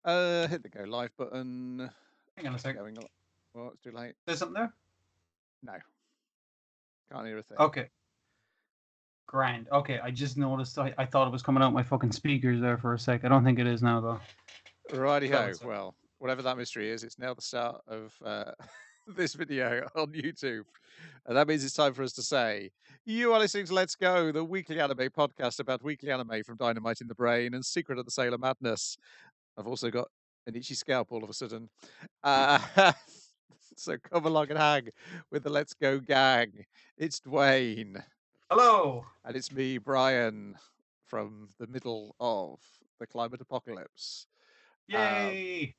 Hit the go live button. Hang on a sec. Well, it's too late. There's something there? No. Can't hear a thing. Okay. Grand. Okay, I just noticed. I thought it was coming out my fucking speakers there for a sec. I don't think it is now, though. Righty-ho. Well, whatever that mystery is, it's now the start of this video on YouTube. And that means it's time for us to say, you are listening to Let's Go, the weekly anime podcast about weekly anime from Dynamite in the Brain and Secret of the Sailor Madness. I've also got an itchy scalp all of a sudden. So come along and hang with the Let's Go gang. It's Dwayne. Hello. And it's me, Brian, from the middle of the climate apocalypse. Yay!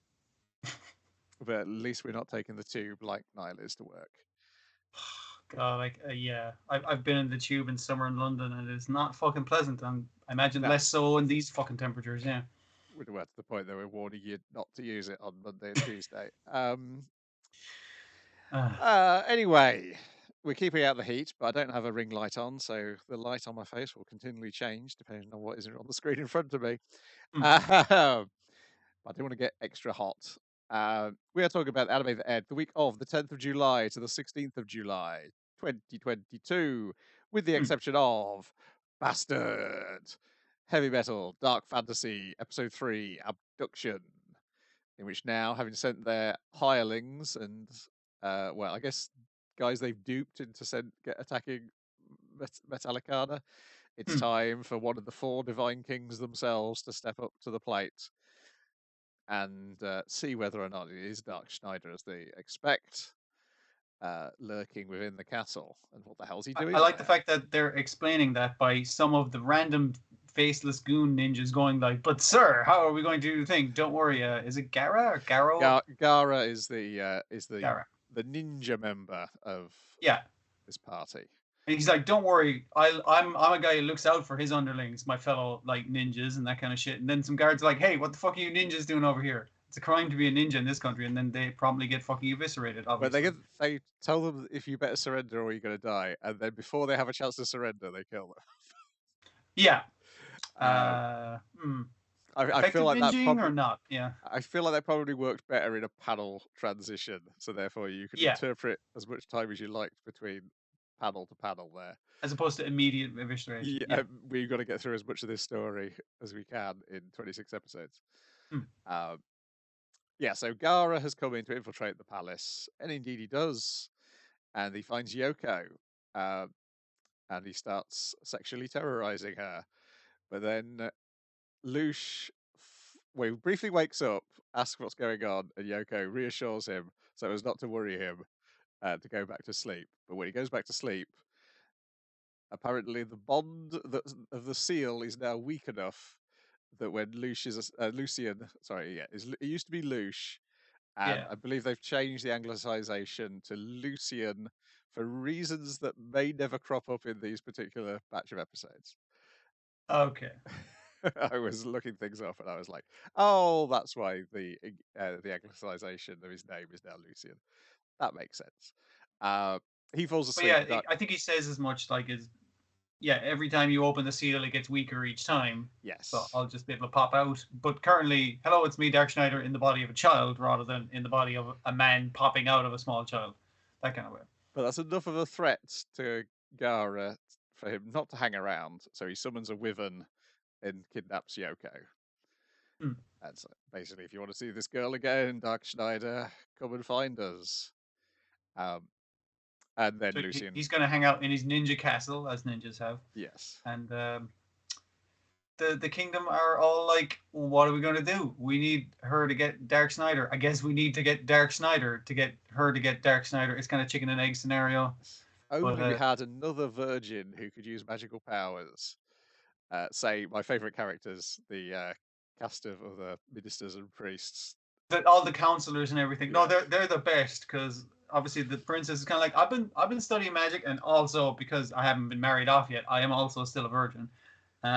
But at least we're not taking the tube like Niall is to work. God, yeah. I've been in the tube in summer in London, and it's not fucking pleasant. And I imagine less so in these fucking temperatures. Yeah. We're to the point that we're warning you not to use it on Monday and Tuesday. Anyway, we're keeping out the heat, but I don't have a ring light on, so the light on my face will continually change depending on what is on the screen in front of me. I don't want to get extra hot. We are talking about the anime that aired the week of the 10th of July to the 16th of July, 2022, with the exception of Bastard, Heavy Metal, Dark Fantasy, Episode 3, Abduction, in which now, having sent their hirelings and, well, I guess guys they've duped into attacking Metallicana, it's time for one of the 4 Divine Kings themselves to step up to the plate and see whether or not it is Dark Schneider as they expect, lurking within the castle. And what the hell is he doing? I like the fact that they're explaining that by some of the random faceless goon ninjas going like, "But sir, how are we going to do the thing? Don't worry. Is it Gara or Garo? Gara is the Gara. the ninja member of this party. And he's like, "Don't worry, I'm a guy who looks out for his underlings, my fellow like ninjas and that kind of shit." And then some guards are like, "Hey, what the fuck are you ninjas doing over here? It's a crime to be a ninja in this country." And then they promptly get fucking eviscerated. Obviously, but they tell them if you better surrender or you're going to die, and then before they have a chance to surrender, they kill them. Yeah. I feel like that probably, or not. Yeah. I feel like that probably worked better in a panel transition, so therefore you could interpret as much time as you liked between panel to panel there, as opposed to immediate evisceration. Yeah. We've got to get through as much of this story as we can in 26 episodes. So Gara has come in to infiltrate the palace, and indeed he does, and he finds Yoko, and he starts sexually terrorizing her. But then Lush briefly wakes up, asks what's going on, and Yoko reassures him so as not to worry him to go back to sleep. But when he goes back to sleep, apparently the bond of the seal is now weak enough that when Lucian, it used to be Lush, and I believe they've changed the anglicization to Lucian for reasons that may never crop up in these particular batch of episodes. Okay. I was looking things up, and I was like, "Oh, that's why the anglicization of his name is now Lucian. That makes sense." He falls asleep. I think he says as much. Like, every time you open the seal, it gets weaker each time. Yes. So I'll just be able to pop out. But currently, hello, it's me, Dark Schneider, in the body of a child rather than in the body of a man popping out of a small child. That kind of way. But that's enough of a threat to Gara for him not to hang around. So he summons a wyvern and kidnaps Yoko. And so basically, if you want to see this girl again, Dark Schneider, come and find us. And then Lucian, he's going to hang out in his ninja castle, as ninjas have. Yes. And the kingdom are all like, well, what are we going to do? We need her to get Dark Schneider. I guess we need to get Dark Schneider to get her to get Dark Schneider. It's kind of chicken and egg scenario. Only we had another virgin who could use magical powers. Say, my favourite characters, the cast of other ministers and priests. All the counselors and everything. No, they're the best, because obviously the princess is kind of like, I've been studying magic, and also because I haven't been married off yet, I am also still a virgin.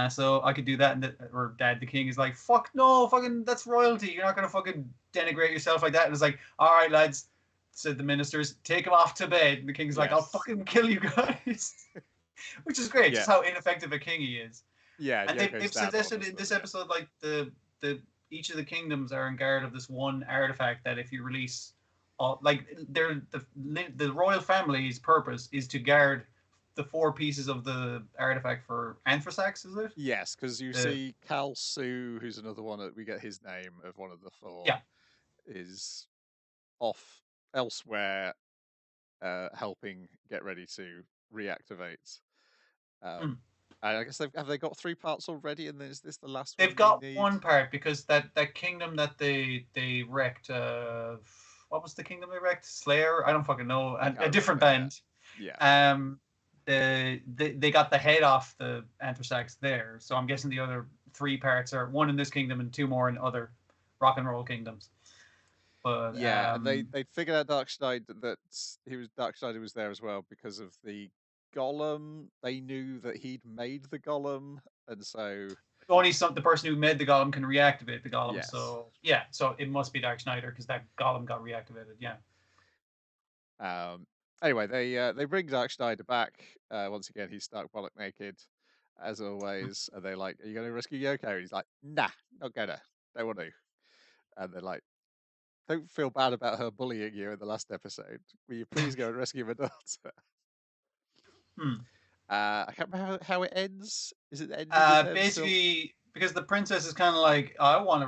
So I could do that, and or Dad the King is like, fuck no, fucking that's royalty. You're not gonna fucking denigrate yourself like that. And it's like, all right, lads, said the ministers, take him off to bed. And the King's like, I'll fucking kill you guys, which is great. Just how ineffective a king he is. Yeah, and they've suggested in this episode, like the each of the kingdoms are in guard of this one artifact that if you release, all like the royal family's purpose is to guard the four pieces of the artifact for Anthrasax, is it? Yes, because you The see Kalsu, who's another one that we get his name of one of the four, Yeah. is off elsewhere, helping get ready to reactivate. Mm. I guess have they got 3 parts already, and is this the last They've one they got need? one part because that kingdom that they wrecked. What was the kingdom they wrecked? Slayer? I don't fucking know. I A can't different remember. band. Yeah. They got the head off the Anthrasax there. So I'm guessing the other 3 parts are one in this kingdom and 2 more in other rock and roll kingdoms. But Yeah, and they figured out Darkseid that Darkseid was there as well because of the golem. They knew that he'd made the golem, and so only the person who made the golem can reactivate the golem. yes. So yeah, so it must be Dark Schneider because that golem got reactivated. Yeah. Anyway, they bring Darkseid back. Once again, he's stark bollock naked, as always. And they're like, "Are you going to rescue Yoko?" And he's like, "Nah, not gonna. Don't want to." And they're like, "Don't feel bad about her bullying you in the last episode. Will you please go and rescue my daughter?" Hmm. I can't remember how it ends. Is it ending with them still? Basically, because the princess is kind of like, I want to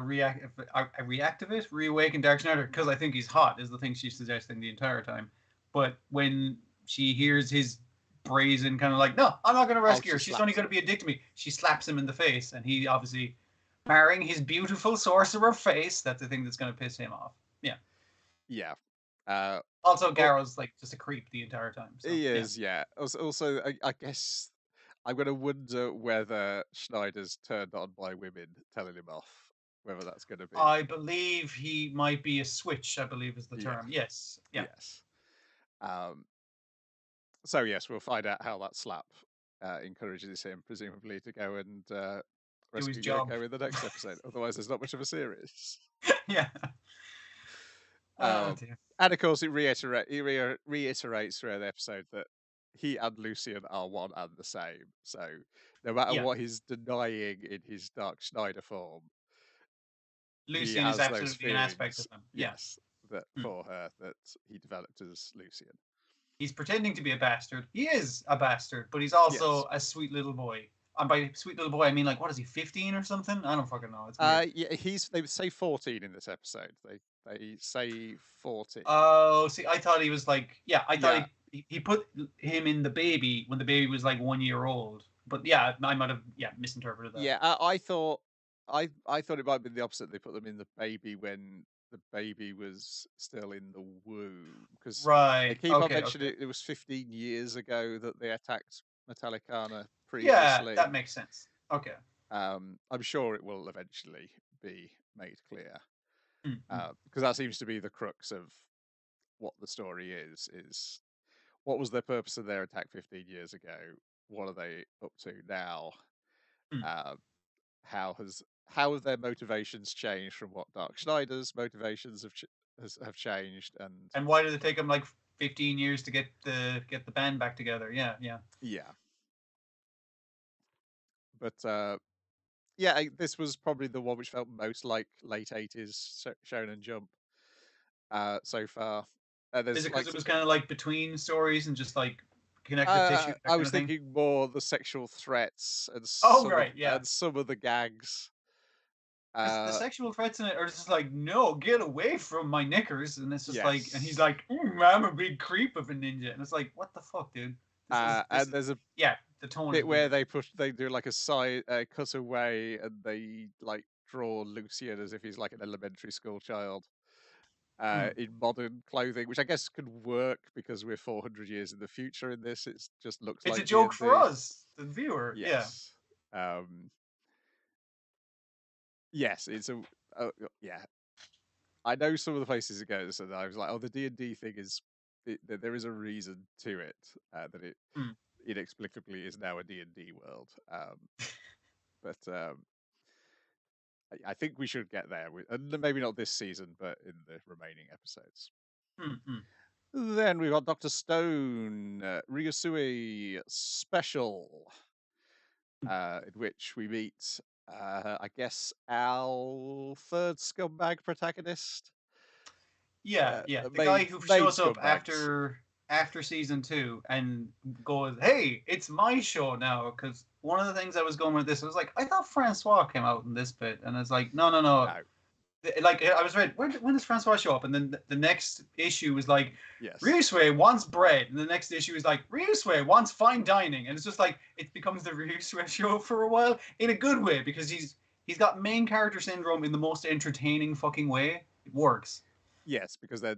reactivate, reawaken Dark Schneider because I think he's hot, is the thing she's suggesting the entire time. But when she hears his brazen kind of like, no, I'm not going to Oh, rescue she her. She's only slaps going him. to be a dick to me. She slaps him in the face, and he obviously, marrying his beautiful sorcerer face, that's the thing that's going to piss him off. Yeah. Yeah. Uh, Also, oh, Garrow's like just a creep the entire time. So he yeah. is. Yeah. Also, I guess I'm going to wonder whether Schneider's turned on by women telling him off. Whether that's going to be. I believe he might be a switch, I believe is the Yeah. term. Yes. Yeah. Yes. So yes, we'll find out how that slap encourages him, presumably, to go and Do his rescue job. Yoko in the next episode. Otherwise, there's not much of a series. Yeah. Oh Um, dear. and of course, it reiterates throughout the episode that he and Lucian are one and the same. So no matter Yeah. what he's denying in his Dark Schneider form, he Lucian is has those absolutely an aspect of feelings. him. Yeah. Yes, that Hmm. for her that he developed as Lucian. He's pretending to be a bastard. He is a bastard, but he's Yes. also a sweet little boy. And by sweet little boy, I mean like, what is he, 15 or something? I don't fucking know. It's weird. Yeah, they say 14 in this episode. They say 14. Oh, see, I thought he was like, yeah, I thought Yeah, he put him in the baby when the baby was like 1 year old. But yeah, I might have misinterpreted that. yeah. I thought it might be the opposite. They put them in the baby when the baby was still in the womb, because they Right. keep on Okay. mentioning Okay. it was 15 years ago that they attacked Metallicana Yeah, previously. that makes sense. Okay. I'm sure it will eventually be made clear, Mm-hmm. because that seems to be the crux of what the story is what was their purpose of their attack 15 years ago? What are they up to now? Mm. Uh, how have their motivations changed from what Dark Schneider's motivations have changed? And And why did it take him like 15 years to get the band back together? Yeah, yeah. yeah, but this was probably the one which felt most like late 80s Shonen Jump so far. Is There's it because like it was kind of like between stories and just like connective tissue, that I kind was of thing? thinking more the sexual threats and Oh, right, yeah. some of the gags. Because the Uh, sexual threats in it are just like, no, get away from my knickers, and it's just like, and he's yes. like, I'm a big creep of a ninja, and it's like, what the fuck, dude? This And is there's a yeah. The tone is bit where weird. they do like a side cut away, and they like draw Lucian as if he's like an elementary school child Hmm. in modern clothing, which I guess could work because we're 400 years in the future in this. It just looks It's a like joke for D&D. us, the viewer. Yeah. Yes. Um, yes, it's yeah. I know some of the places it goes, and I was like, oh, the D&D thing there is a reason to it, that it Hmm. inexplicably is now a D&D world. But I think we should get there, and maybe not this season, but in the remaining episodes. Hmm. Hmm. Then we've got Dr. Stone, Ryusui special, in which we meet I guess our third scumbag protagonist. Yeah, yeah. The The guy main who main shows up scumbags. after season 2 and goes, "Hey, it's my show now." Because one of the things I was going with this was like, I thought Francois came out in this bit, and it's like, no, no, no. No. Like I was read, when does Francois show up? And then the next issue was like, Yes. Ryusui wants bread, and the next issue is like, Ryusui wants fine dining, and it's just like it becomes the Ryusui show for a while in a good way because he's got main character syndrome in the most entertaining fucking way. It works. Yes, because then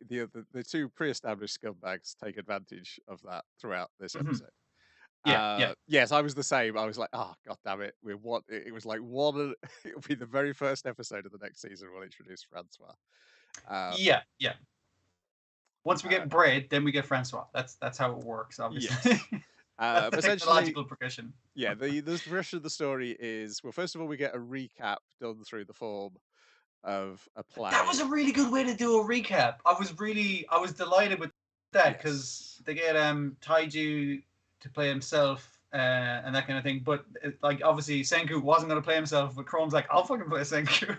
the two pre-established scumbags take advantage of that throughout this Mhm. episode. Yeah, yeah, Yes, I was the same. I was like, oh god damn it, we're what it was like one. It'll be the very first episode of the next season. We'll introduce Francois. Uh, yeah, yeah. Once we uh, get bread, then we get Francois. That's how it works, obviously. yes, That's the but essentially, technological progression. yeah. The rest of the story is, well, first of all, we get a recap done through the form of a That was play. a really good way to do a recap. I was delighted with that because Yes, they get Taiju to play himself and that kind of thing. But like obviously Senku wasn't going to play himself, but Chrome's like, I'll fucking play Senku.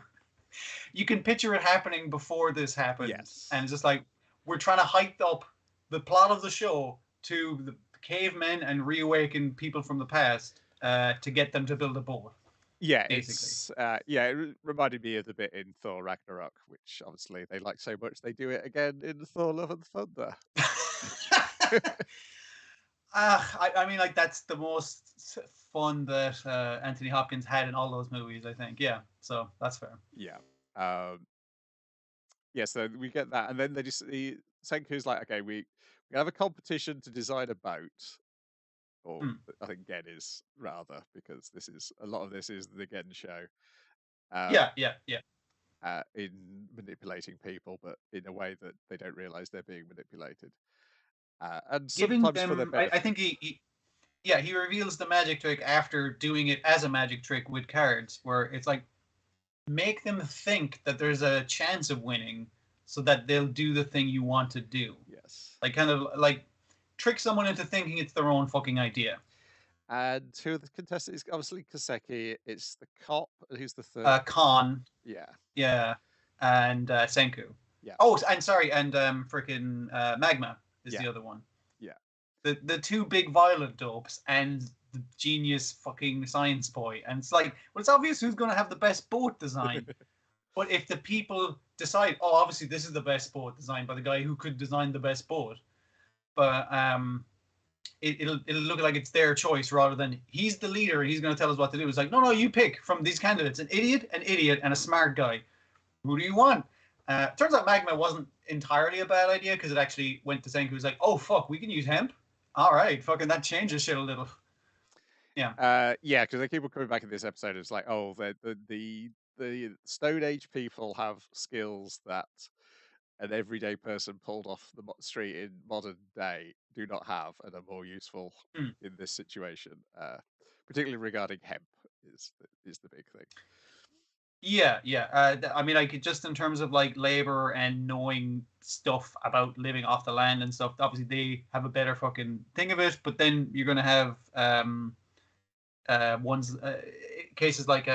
You can picture it happening before this happened, and yes, it's just like we're trying to hype up the plot of the show to the cavemen and reawaken people from the past to get them to build a boat, yeah. basically. It reminded me of the bit in Thor Ragnarok, which obviously they like so much they do it again in Thor: Love and Thunder. I mean, like that's the most fun that Anthony Hopkins had in all those movies. I think, yeah. So that's fair. Yeah. Um, yeah, so we get that, and then Senku's like, okay, we have a competition to design a boat, or Mm. I think Gen is rather, because a lot of this is the Gen show, um, Yeah, yeah, yeah. in manipulating people, but in a way that they don't realize they're being manipulated, and Giving sometimes for their them, I benefit. think yeah, he reveals the magic trick after doing it as a magic trick with cards, where it's like make them think that there's a chance of winning, so that they'll do the thing you want to do. Yes. Like kind of like trick someone into thinking it's their own fucking idea. And two of the contestants is obviously Kaseki. It's the cop, who's the third. Khan, Yeah, yeah, and Senku. yeah, Oh, and sorry, and freaking Magma is yeah, the other one. yeah. The two big violent dopes and the genius fucking science boy. And it's like, well, it's obvious who's going to have the best boat design. But if the people decide, oh, obviously this is the best boat designed by the guy who could design the best boat, but it'll look like it's their choice rather than he's the leader and he's going to tell us what to do. It's like, no, no, you pick from these candidates: an idiot, and a smart guy. Who do you want? Turns out Magma wasn't entirely a bad idea because it actually went to Senku. Who's like, oh fuck, we can use hemp. All right, fucking that changes shit a little. Yeah. Yeah, because they keep on coming back in this episode. It's like, oh, the Stone Age people have skills that an everyday person pulled off the street in modern day do not have, and are more useful Mm. in this situation. Particularly regarding hemp is the big thing. Yeah, yeah. I mean, like just in terms of like labor and knowing stuff about living off the land and stuff. Obviously, they have a better fucking thing of it. But then you're gonna have ones cases like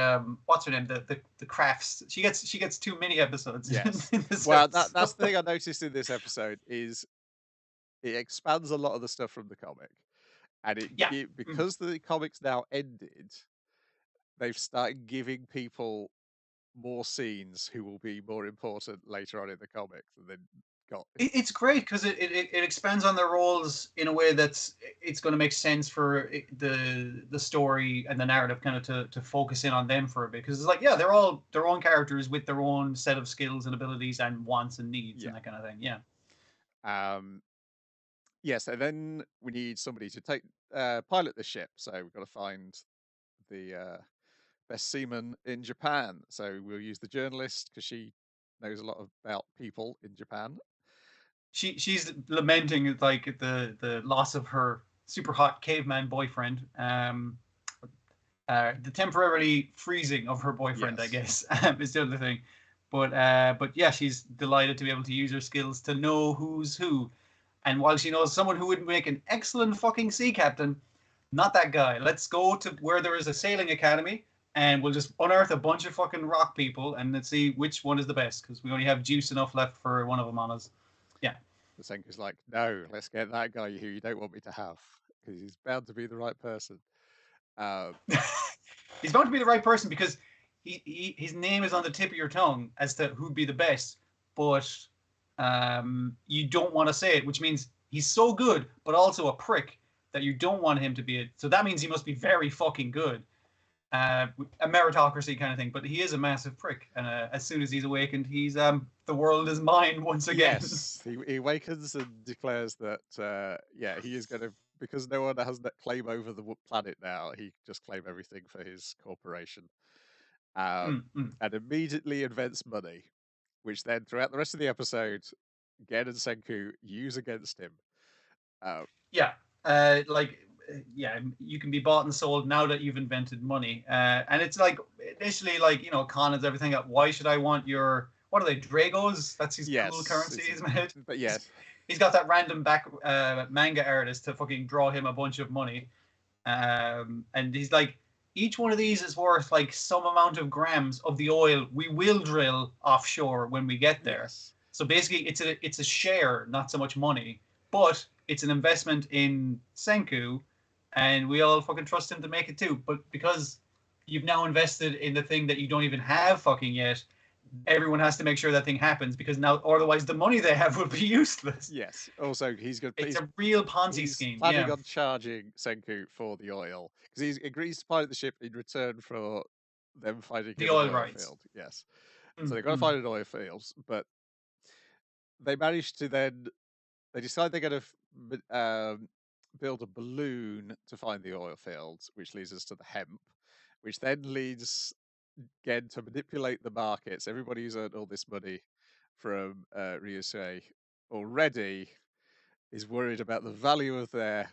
what's her name, the crafts. She gets too many episodes Yes. in this Well, episode. that's the thing I noticed in this episode is it expands a lot of the stuff from the comic, and Yeah. Mm. because the comics now ended, they've started giving people more scenes who will be more important later on in the comic than they got. It's great because it expands on their roles in a way that's it's going to make sense for the story and the narrative kind of to focus in on them for a bit because it's like yeah they're all their own characters with their own set of skills and abilities and wants and needs Yeah. and that kind of thing. Yeah. Um, yes, and then we need somebody to pilot the ship. So we've got to find the best seaman in Japan. So we'll use the journalist because she knows a lot about people in Japan. She's lamenting like the loss of her super hot caveman boyfriend. The temporarily freezing of her boyfriend, I Yes. guess, is the other thing. But yeah, she's delighted to be able to use her skills to know who's who. And while she knows someone who would make an excellent fucking sea captain, not that guy. Let's go to where there is a sailing academy and we'll just unearth a bunch of fucking rock people, and let's see which one is the best, because we only have juice enough left for one of them on us. Yeah. The Senku's like, no, let's get that guy who you don't want me to have, because he's bound to be the right person. He's bound to be the right person because his name is on the tip of your tongue as to who'd be the best, but you don't want to say it, which means he's so good, but also a prick that you don't want him to be it. So that means he must be very fucking good. A meritocracy kind of thing, but he is a massive prick, and as soon as he's awakened, he's the world is mine once again. Yes, he awakens and declares that yeah, he is going to, because no one has that claim over the planet now, he just claim everything for his corporation, and immediately invents money, which then throughout the rest of the episode, Gen and Senku use against him. Yeah, yeah, you can be bought and sold now that you've invented money. And it's like initially, like, you know, Conan's everything. Why should I want your, what are they, Dragos? That's his cool currency, isn't it? But yes, he's got that random manga artist to fucking draw him a bunch of money. And he's like, each one of these is worth like some amount of grams of the oil we will drill offshore when we get there. Yes. So basically, it's a share, not so much money, but it's an investment in Senku, and we all fucking trust him to make it too. But because you've now invested in the thing that you don't even have fucking yet, everyone has to make sure that thing happens, because now otherwise the money they have will be useless. Yes. Also, he's a real Ponzi scheme. Planning on charging Senku for the oil, because he agrees to pilot the ship in return for them finding the oil rights. Field. Yes. So they've got to find an oil field, but they manage to then. They decide they're going to build a balloon to find the oil fields, which leads us to the hemp, which then leads Gen to manipulate the markets. Everybody who's earned all this money from Ryusui already is worried about the value of their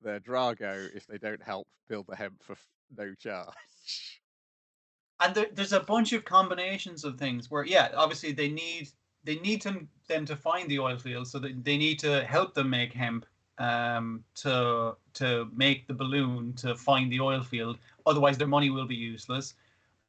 Drago if they don't help build the hemp for no charge. And there's a bunch of combinations of things where, yeah, obviously they need them to find the oil fields, so they need to help them make hemp to make the balloon to find the oil field. Otherwise, their money will be useless.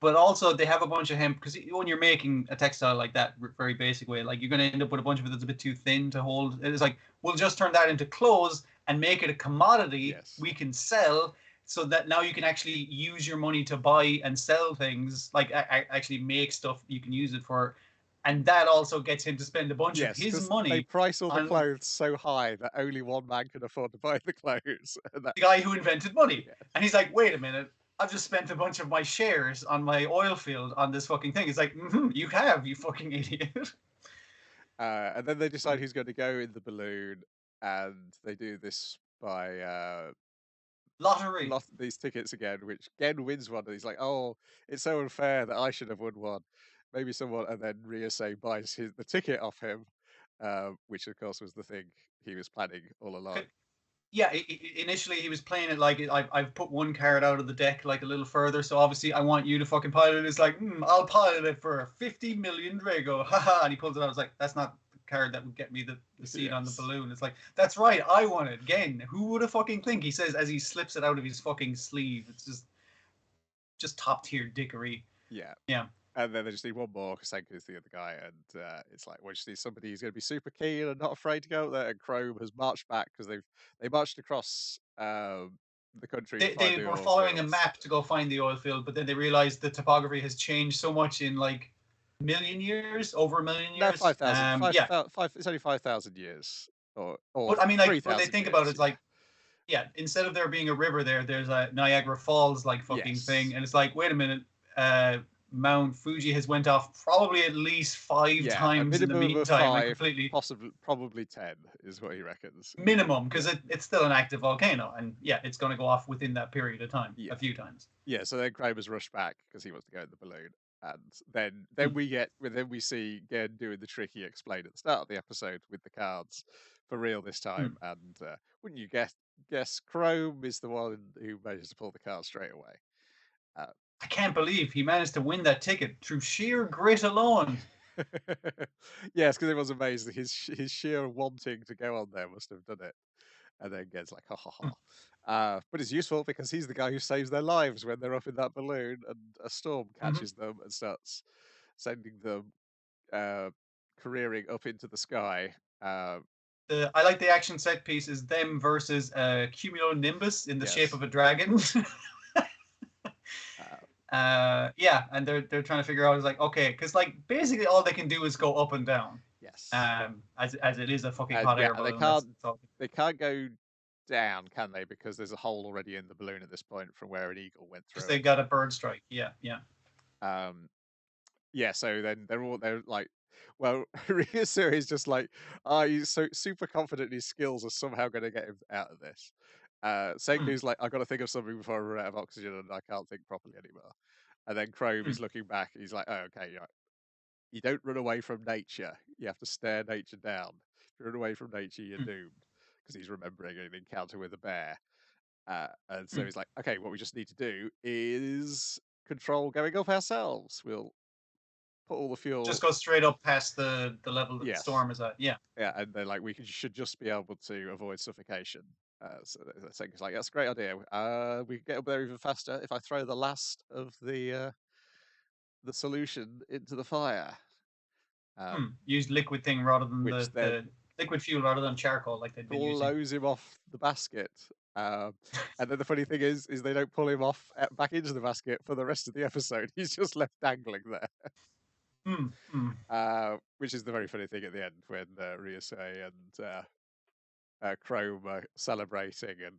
But also, they have a bunch of hemp, because when you're making a textile like that, very basic way, like, you're going to end up with a bunch of it that's a bit too thin to hold. It's like, we'll just turn that into clothes and make it a commodity we can sell, so that now you can actually use your money to buy and sell things, like actually make stuff you can use it for. And that also gets him to spend a bunch of his money. They price all the clothes so high that only one man can afford to buy the clothes. The guy who invented money. Yes. And he's like, wait a minute, I've just spent a bunch of my shares on my oil field on this fucking thing. It's like, you have, you fucking idiot. And then they decide who's going to go in the balloon, and they do this by lottery. These tickets again, which Gen wins one, and he's like, "Oh, it's so unfair that I should have won one. Maybe someone." And then Ryusui buys the ticket off him, which of course was the thing he was planning all along. Yeah, initially he was playing it like, I've put one card out of the deck like a little further, so obviously I want you to fucking pilot it. It's like, I'll pilot it for 50 million Drago, haha. And he pulls it out. It's like, that's not the card that would get me the seat on the balloon. It's like, that's right, I want it. Again, who would have fucking think? He says as he slips it out of his fucking sleeve. It's just top tier dickery. Yeah. Yeah. And then they just need one more, because Senku's the other guy, and it's like, well, just need somebody who's going to be super keen and not afraid to go out there. And Chrome has marched back, because they marched across the country. They were following a map to go find the oil field, but then they realized the topography has changed so much in like over a million years. No, 5,000. It's only 5,000 years. Or but I mean, like, when they think about it, it's like, instead of there being a river there's a Niagara Falls like fucking thing, and it's like, wait a minute, Mount Fuji has went off probably at least 5 times in the meantime. 5, probably 10 is what he reckons. Minimum, because it's still an active volcano, and it's going to go off within that period of time a few times. Yeah, so then Kramer's rushed back because he wants to go in the balloon, and then we see Gen doing the trick he explained at the start of the episode with the cards for real this time, and wouldn't you guess Chrome is the one who managed to pull the card straight away. I can't believe he managed to win that ticket through sheer grit alone. Yes, because it was amazing. His sheer wanting to go on there must have done it. And then Gen's like, ha ha ha. But it's useful because he's the guy who saves their lives when they're up in that balloon and a storm catches them and starts sending them careering up into the sky. I like the action set piece is them versus cumulonimbus in the shape Yes. of a dragon. Yeah, and they're trying to figure out, is like, okay, because like basically all they can do is go up and down. Yes. As it is a fucking And hot yeah, air balloon. That's all. they can't go down, can they? Because there's a hole already in the balloon at this point from where an eagle went Because through they it. got a bird strike. Yeah, yeah. Yeah, so then they're like, well, Ryusui is just like, he's so super confident his skills are somehow going to get him out of this. Senku's like, I've got to think of something before I run out of oxygen and I can't think properly anymore. And then Chrome is looking back. He's like, oh, okay, you don't run away from nature. You have to stare nature down. If you run away from nature, you're doomed. Because he's remembering an encounter with a bear. And so he's like, okay, what we just need to do is control going up ourselves. We'll put all the fuel. Just go straight up past the level that the Yes. storm is at. Yeah. Yeah, and they're like, should just be able to avoid suffocation. So they're saying it's like, that's a great idea. We can get up there even faster if I throw the last of the solution into the fire. Use liquid thing rather than Which the then liquid fuel rather than charcoal like they'd been using. blows him off the basket. And then the funny thing is they don't pull him off back into the basket for the rest of the episode. He's just left dangling there. Which is the very funny thing at the end when Ryusui and Chrome are celebrating and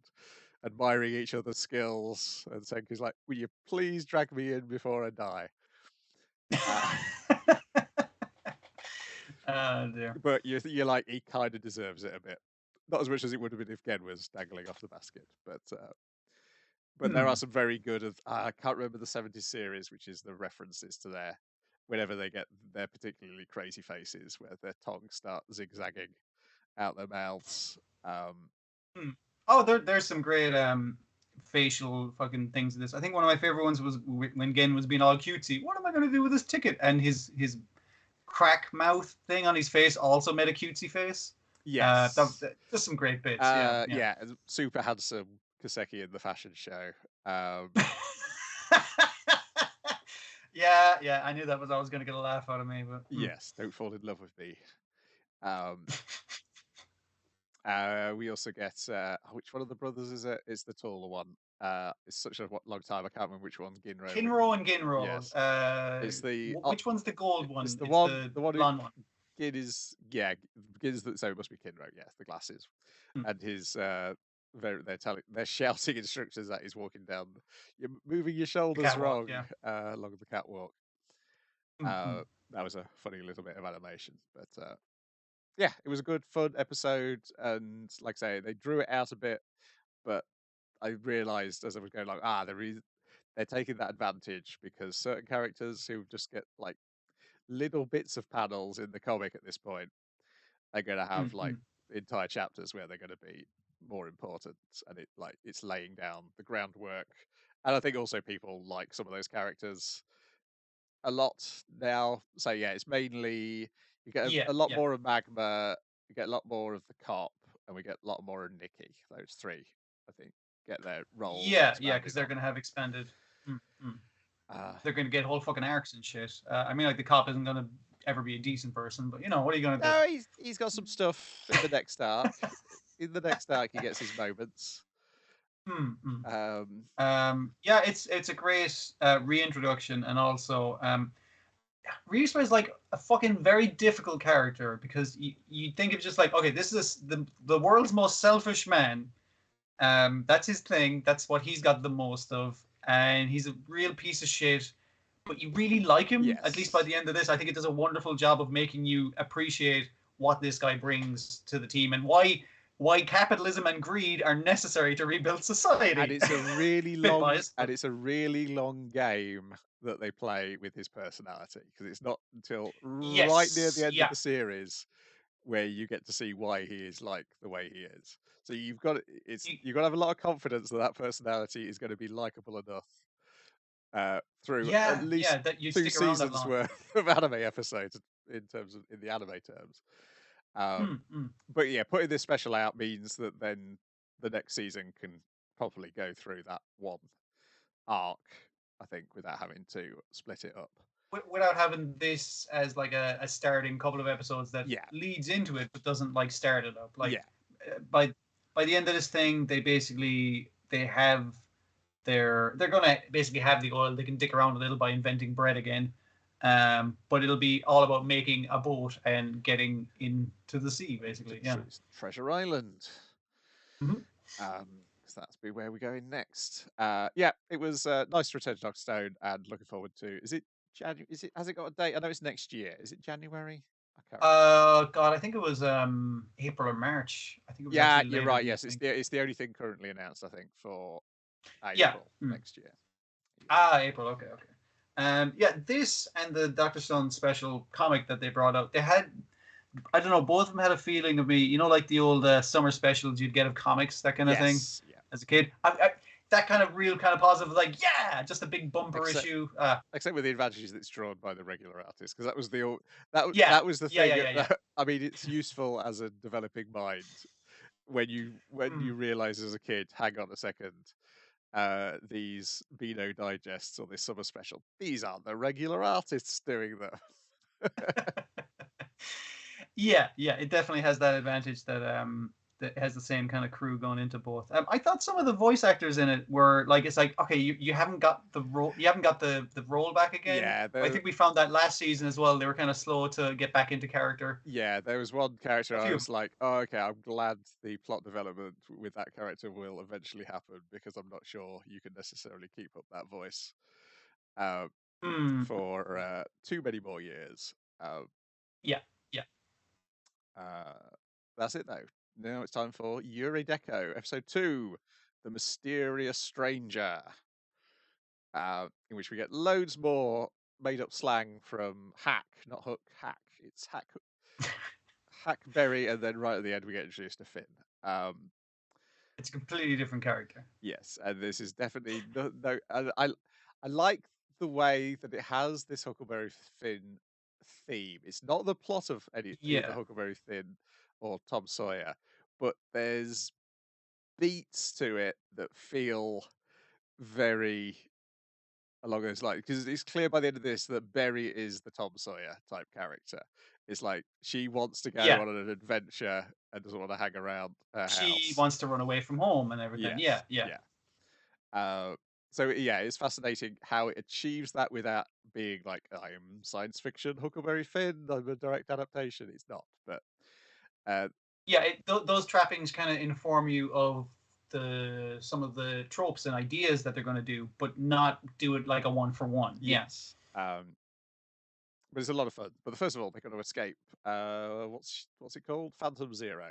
admiring each other's skills, and Senku's like, "Will you please drag me in before I die?" Dear. But you're like, he kind of deserves it a bit, not as much as it would have been if Gen was dangling off the basket, but there are some very good. I can't remember the '70s series, which is the references to whenever they get their particularly crazy faces, where their tongues start zigzagging out their mouths. Oh, there's some great facial fucking things in this. I think one of my favorite ones was when Gen was being all cutesy. What am I going to do with this ticket? And his crack mouth thing on his face also made a cutesy face. Yes, just some great bits. Yeah, super handsome Kaseki in the fashion show. Yeah, I knew that was always going to get a laugh out of me. But yes, don't fall in love with me. We also get which one of the brothers is it? It's the taller one. It's such a long time. I can't remember which one's Ginro. Kinro and Ginro. Yes. It's the which one's the gold one? It's the one blonde one. Gin is so it must be Kinro. Yes, the glasses, and his they're shouting instructions that he's walking down. You're moving your shoulders wrong along the catwalk. That was a funny little bit of animation, but yeah, it was a good, fun episode, and like I say, they drew it out a bit, but I realised as I was going like, they're taking that advantage because certain characters who just get like little bits of panels in the comic at this point are going to have like entire chapters where they're going to be more important, and it's laying down the groundwork. And I think also people like some of those characters a lot now. So yeah, it's mainly you get a lot more of Magma, you get a lot more of the cop, and we get a lot more of Nikki. Those three, I think, get their roles. Yeah, because they're going to have expanded. They're going to get whole fucking arcs and shit. I mean, like the cop isn't going to ever be a decent person, but what are you going to do? No, he's got some stuff in the next arc. In the next arc, he gets his moments. Yeah, it's a great reintroduction, and also Ryusui is like a fucking very difficult character because you think of just like, okay, this is the world's most selfish man. That's his thing. That's what he's got the most of, and he's a real piece of shit. But you really like him. Yes. At least by the end of this, I think it does a wonderful job of making you appreciate what this guy brings to the team and why capitalism and greed are necessary to rebuild society. And it's a really long game that they play with his personality, because it's not until right near the end of the series where you get to see why he is like the way he is. So you've got to have a lot of confidence that personality is going to be likable enough through at least that you 2 stick around seasons worth of anime episodes in the anime terms. But yeah, putting this special out means that then the next season can properly go through that one arc, I think, without having to split it up. Without having this as like a starting couple of episodes that Yeah, leads into it but doesn't like start it up. Like yeah, by the end of this thing, they have they're gonna basically have the oil. They can dick around a little by inventing bread again. But it'll be all about making a boat and getting into the sea, basically. Yeah. Treasure Island. Mm-hmm. So that's be where we're going next. Yeah, it was nice to return to Doctor Stone, and looking forward to. Is it January? Is it? Has it got a date? I know it's next year. Is it January? I can't remember. God, I think it was April or March. I think it was Yeah, actually you're later right. than you Yes, think. it's the only thing currently announced, I think, for Yeah. April next year. April. Okay, okay. Yeah, this and the Doctor Stone special comic that they brought out, they had, I don't know, both of them had a feeling of me, you know, like the old summer specials you'd get of comics, that kind of thing, Yes, yeah. as a kid. That kind of real kind of positive, like, yeah, just a big bumper Except issue. except with the advantages that it's drawn by the regular artist, because that was Yeah, that was the yeah, thing. yeah, yeah, yeah. I mean, it's useful as a developing mind when you Mm. realize as a kid, hang on a second, these Beano digests or this summer special, these aren't the regular artists doing them. Yeah, yeah, it definitely has that advantage that has the same kind of crew going into both. I thought some of the voice actors in it were like, it's like, okay, you haven't got the role, you haven't got the role back again. Yeah, I think we found that last season as well. They were kind of slow to get back into character. yeah, there was one character A I few of was like, oh, okay, I'm glad the plot development with that character will eventually happen, because I'm not sure you can necessarily keep up that voice uh, them. for too many more years. Yeah, yeah. Uh, that's it though. Now it's time for Yurei Deco, episode 2, The Mysterious Stranger, in which we get loads more made up slang from Hack, not Hook, Hack. It's Hackberry, and then right at the end we get introduced to Finn. It's a completely different character. Yes, and this is definitely no. I like the way that it has this Huckleberry Finn theme. It's not the plot of any either Yeah, Huckleberry Finn or Tom Sawyer, but there's beats to it that feel very along those lines, because it's clear by the end of this that Berry is the Tom Sawyer type character. It's like she wants to go yeah. on an adventure and doesn't want to hang around her She house. wants to run away from home and everything. Yeah, Yes, yeah. yeah. So yeah, it's fascinating how it achieves that without being like, I am science fiction Huckleberry Finn, I'm a direct adaptation. It's not, but uh, Yeah, those trappings kind of inform you of the some of the tropes and ideas that they're going to do, but not do it like a one for one. Yeah, yes, but it's a lot of fun. But first of all, they're going to escape. What's it called? Phantom Zero.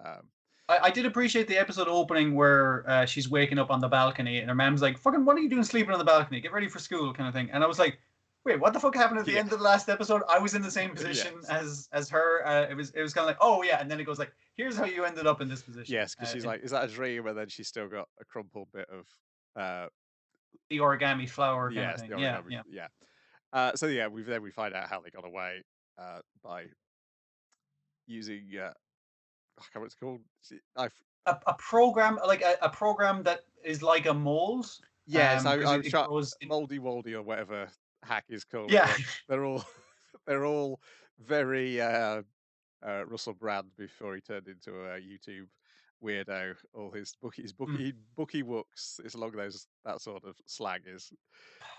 Um, I did appreciate the episode opening where she's waking up on the balcony and her mom's like, "Fucking, what are you doing sleeping on the balcony? Get ready for school," kind of thing. And I was like, "Wait, what the fuck happened at the yeah, end of the last episode? I was in the same position yes, as her. It was kind of like, oh yeah, and then it goes like, here's how you ended up in this position. yes, because she's like, is that a dream? And then she's still got a crumpled bit of uh, The origami flower kind of yes, thing. the Yeah, origami. yeah. Yeah. So yeah, we find out how they got away by using I can't remember what it's called. A program like a program that is like a mold, Yes, because I'm it sure grows. Moldy Waldy or whatever Hack is calling Yeah, it. They're all they're all very Russell Brand before he turned into a YouTube weirdo. All his mm. bookie wooks. It's along those that sort of slang is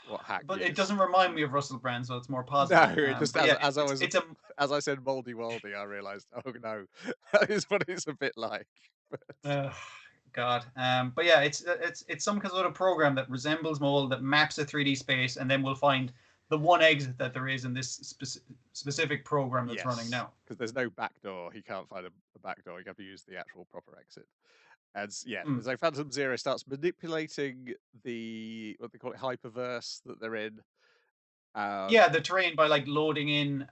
what Hack But it used. doesn't remind me of Russell Brand, so it's more No, positive. it just But yeah, as I was it's a as I said Moldy Waldy, I realised, oh no, that is what it's a bit like. But uh, God. But yeah, it's some sort of program that resembles mold that maps a 3D space, and then we'll find the one exit that there is in this specific program that's running yes, now. because there's no back door. He can't find a back door. You have to use the actual proper exit. And yeah, Mm. so Phantom Zero starts manipulating the what they call it hyperverse that they're in. Uh, Yeah, the terrain by like loading in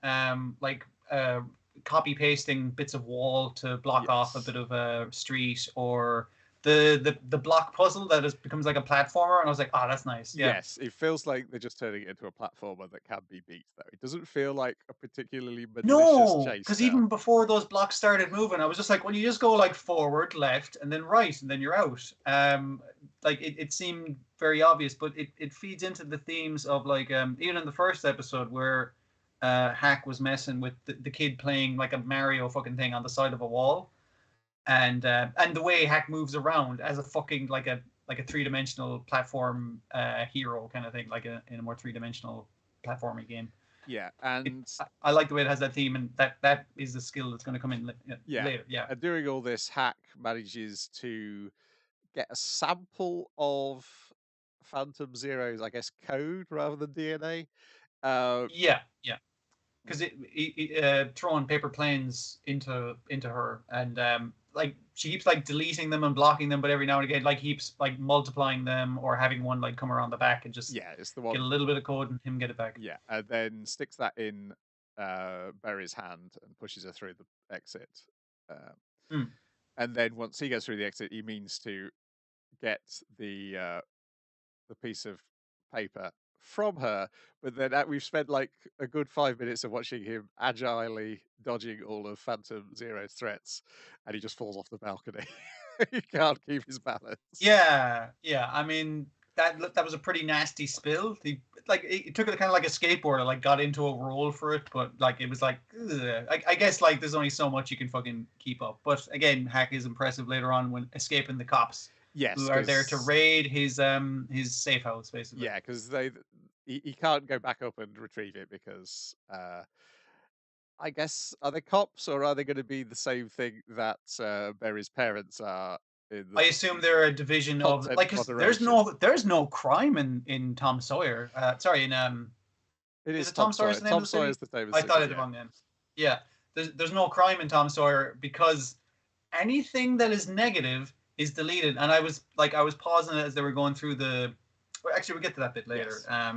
copy pasting bits of wall to block off a yes, bit of a street, or the block puzzle that becomes like a platformer, and I was like, oh, that's nice. Yeah. Yes, it feels like they're just turning it into a platformer that can be beat, though. It doesn't feel like a particularly malicious No, chase because now. even before those blocks started moving, I was just like, well, you just go like forward, left, and then right, and then you're out. Like it seemed very obvious, but it feeds into the themes of like even in the first episode where Hack was messing with the kid playing like a Mario fucking thing on the side of a wall, and the way Hack moves around as a fucking like a 3-dimensional platform hero kind of thing, like in a more 3-dimensional platforming game. Yeah, and I like the way it has that theme, and that is the skill that's going to come in later. Yeah. And doing all this, Hack manages to get a sample of Phantom Zero's, I guess, code rather than DNA. Yeah. Yeah. Because throwing paper planes into her, and like she keeps like deleting them and blocking them, but every now and again like keeps like multiplying them or having one like come around the back and just it's the one. get a little bit of code and him get it back. Yeah, and then sticks that in Berry's hand and pushes her through the exit. And then once he goes through the exit, he means to get the piece of paper from her, but then we've spent like a good 5 minutes of watching him agilely dodging all of Phantom Zero's threats, and he just falls off the balcony. He can't keep his balance. Yeah. I mean that was a pretty nasty spill. He took it kind of like a skateboarder, like got into a roll for it, but like it was like I guess like there's only so much you can fucking keep up. But again, Hack is impressive later on when escaping the cops. Yes, who are there to raid his safe house, basically. Yeah, because he can't go back up and retrieve it because I guess, are they cops or are they going to be the same thing that Berry's parents are? I assume they're a division of like, because there's no crime in Tom Sawyer. Sorry, in it is is it Tom Tom Sawyer's Sawyer. the name Tom of the city? Sawyer's the name of the I city. thought I had the wrong name. Yeah, there's no crime in Tom Sawyer because anything that is negative is deleted. And I was pausing it as they were going through the. Well, actually, we'll get to that bit later. Yes.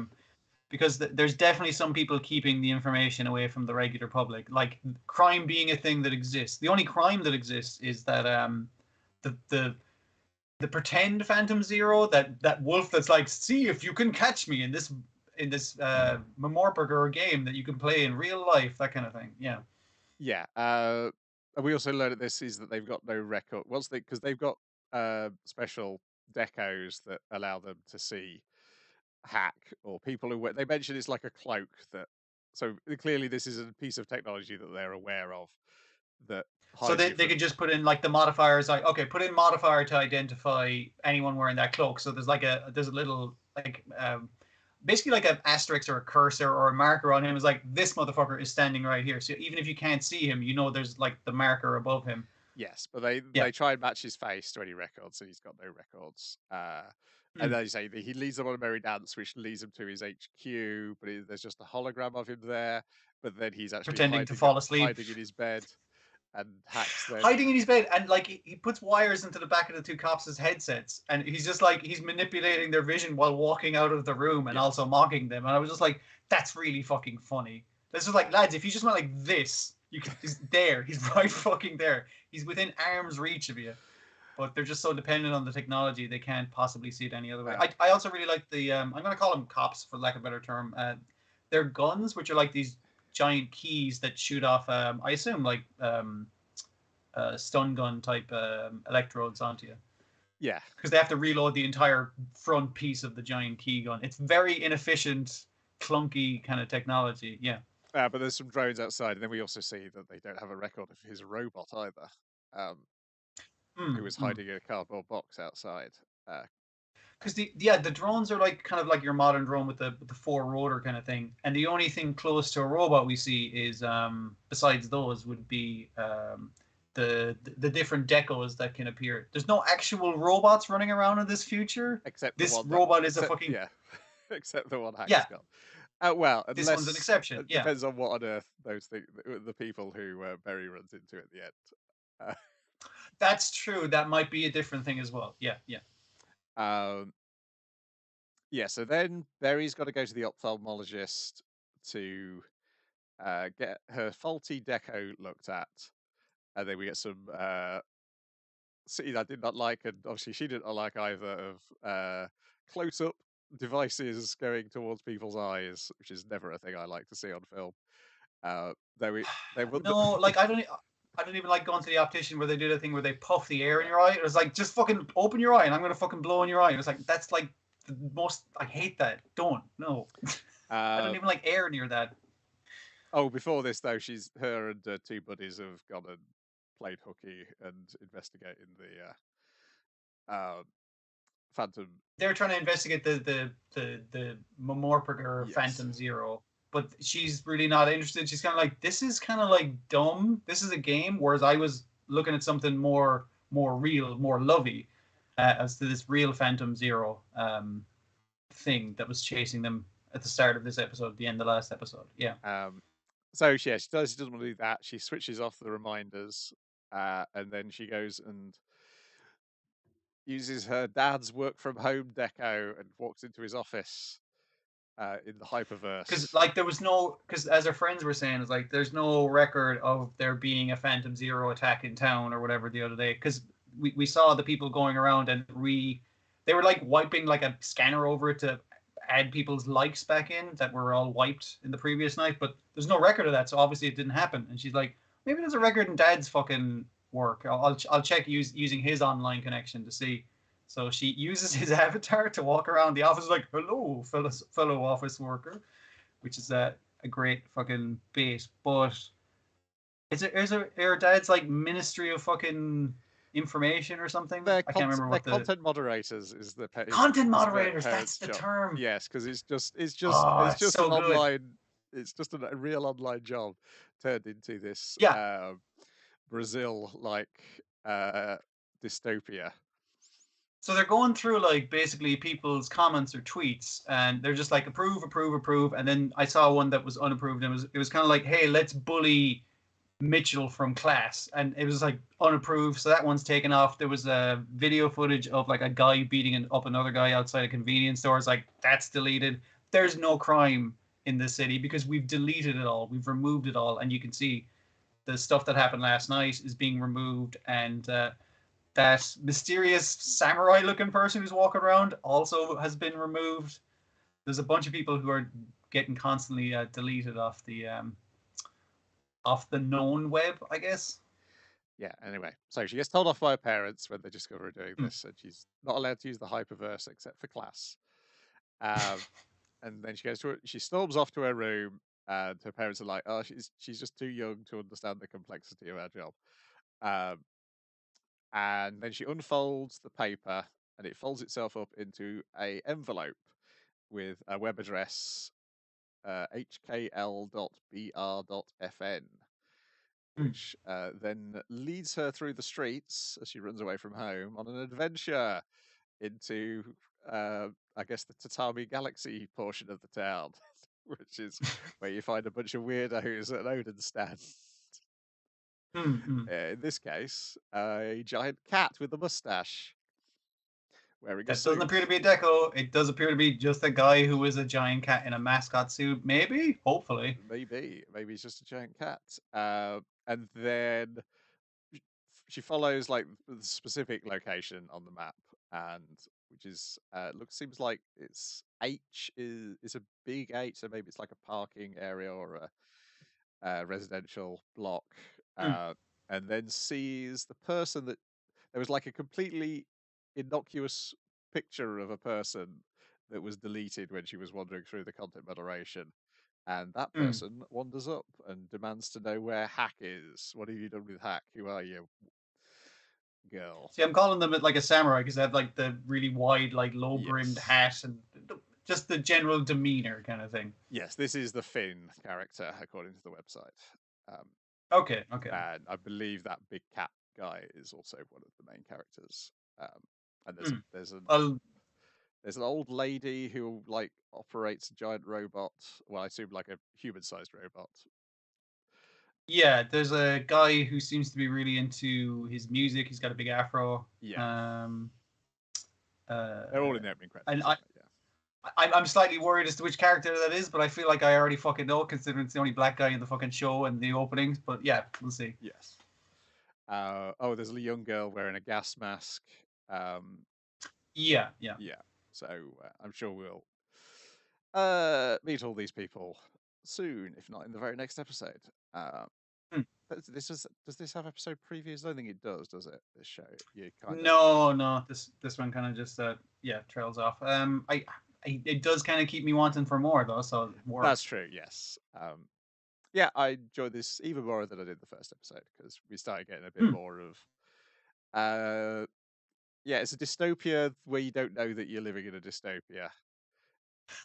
Because there's definitely some people keeping the information away from the regular public, like crime being a thing that exists. The only crime that exists is that the pretend Phantom Zero, that wolf that's like, see if you can catch me in this Memorburger game that you can play in real life, that kind of thing. Yeah. Yeah. And we also learned at this is that they've got no record. Because they've got special decos that allow them to see Hack or people who they mention it's like a cloak that. So clearly, this is a piece of technology that they're aware of. That so they could just put in like the modifiers, like, okay, put in modifier to identify anyone wearing that cloak. So there's a little like basically like an asterisk or a cursor or a marker on him. Is like, this motherfucker is standing right here. So even if you can't see him, there's like the marker above him. Yes, but they try and match his face to any records, and he's got no records. And then you say he leads them on a merry dance, which leads him to his HQ, but there's just a hologram of him there. But then he's actually pretending to fall asleep, hiding in his bed, and Hack's there. Hiding in his bed, and like he puts wires into the back of the two cops' headsets, and he's just like, he's manipulating their vision while walking out of the room and also mocking them. And I was just like, that's really fucking funny. This is like, lads, if you just went like this, he's there. He's right fucking there. He's within arm's reach of you. But they're just so dependent on the technology, they can't possibly see it any other way. I also really like the I'm going to call them cops for lack of a better term. They're guns, which are like these giant keys that shoot off, I assume like stun gun type electrodes onto you. Yeah, because they have to reload the entire front piece of the giant key gun. It's very inefficient, clunky kind of technology. Yeah. But there's some drones outside, and then we also see that they don't have a record of his robot either, who was hiding in a cardboard box outside. Because the drones are like kind of like your modern drone with the 4-rotor kind of thing, and the only thing close to a robot we see is besides those would be the different decos that can appear. There's no actual robots running around in this future. Except this robot is a fucking except the one Hack's got. Well, this one's an exception. It depends on what on earth those things, the people who Berry runs into at the end. That's true. That might be a different thing as well. Yeah. So then Berry's got to go to the ophthalmologist to get her faulty deco looked at, and then we get some scene I did not like, and obviously she did not like either, of close-up devices going towards people's eyes, which is never a thing I like to see on film. They would No, like I don't even like going to the optician where they do the thing where they puff the air in your eye. It was like, just fucking open your eye and I'm gonna fucking blow in your eye. It was like, that's like the most. I hate that. Don't. No. I don't even like air near that. Oh, before this though, her and two buddies have gone and played hooky and investigating the Phantom. They're trying to investigate the Momorphager Yes. Phantom Zero, but she's really not interested. She's kind of like, this is kind of like dumb. This is a game, whereas I was looking at something more real, more lovey, as to this real Phantom Zero thing that was chasing them at the start of this episode, the end of the last episode. Yeah. So yeah, she doesn't want to do that. She switches off the reminders, and then she goes and uses her dad's work from home deco and walks into his office in the hyperverse. Because like there was no, because as our friends were saying, it's like there's no record of there being a Phantom Zero attack in town or whatever the other day. Because we saw the people going around and they were like wiping like a scanner over it to add people's likes back in that were all wiped in the previous night, but there's no record of that, so obviously it didn't happen. And she's like, maybe there's a record in Dad's fucking work. I'll check using his online connection to see. So she uses his avatar to walk around the office like, hello, fellow office worker, which is a great fucking bait. But is her dad's like Ministry of fucking Information or something? I can't remember what the content moderators is the content moderators. That's the term. Yes, because it's just so an good. online. It's just a real online job turned into this Brazil-like dystopia. So they're going through like basically people's comments or tweets, and they're just like approve, approve, approve. And then I saw one that was unapproved, and it was kind of like, hey, let's bully Mitchell from class, and it was like unapproved, so that one's taken off. There was a video footage of like a guy beating up another guy outside a convenience store. It's like, that's deleted. There's no crime in this city because we've deleted it all, we've removed it all, and you can see the stuff that happened last night is being removed, and that mysterious samurai looking person who's walking around also has been removed. There's a bunch of people who are getting constantly deleted off the known web, I guess. Yeah, anyway, so she gets told off by her parents when they discover her doing this, and she's not allowed to use the hyperverse except for class. And then she storms off to her room, and her parents are like, oh, she's just too young to understand the complexity of our job. And then she unfolds the paper, and it folds itself up into an envelope with a web address, hkl.br.fn, which then leads her through the streets as she runs away from home on an adventure into, I guess, the Tatami Galaxy portion of the town, which is where you find a bunch of weirdos at an Odin stand. In this case, a giant cat with a mustache. Wearing that doesn't appear to be a Deco. It does appear to be just a guy who is a giant cat in a mascot suit. Maybe, hopefully. Maybe he's just a giant cat. And then she follows like the specific location on the map, and which is seems like it's H is a big H, so maybe it's like a parking area or a residential block. And then sees the person that there was like a completely innocuous picture of a person that was deleted when she was wandering through the content moderation. And that person wanders up and demands to know where Hack is. What have you done with Hack? Who are you, girl? See, I'm calling them like a samurai because they have like the really wide, like low-brimmed hat and just the general demeanor kind of thing. Yes, this is the Finn character, according to the website. Okay. And I believe that big cat guy is also one of the main characters. And there's an old lady who like operates a giant robot. Well, I assume like a human-sized robot. Yeah, there's a guy who seems to be really into his music. He's got a big afro. Yeah. They're all in the opening credits. And I'm slightly worried as to which character that is, but I feel like I already fucking know, considering it's the only black guy in the fucking show and the openings. But yeah, we'll see. Yes. Oh, there's a young girl wearing a gas mask. Um, Yeah, yeah. yeah, so I'm sure we'll meet all these people soon, if not in the very next episode. Hmm. Does this have episode previews? I don't think it does it? This show, you kind of. No, no. This one kind of just trails off. It does kind of keep me wanting for more though, so it That's works. true. Yes. Yeah, I enjoyed this even more than I did the first episode because we started getting a bit Hmm. more of. Yeah, it's a dystopia where you don't know that you're living in a dystopia.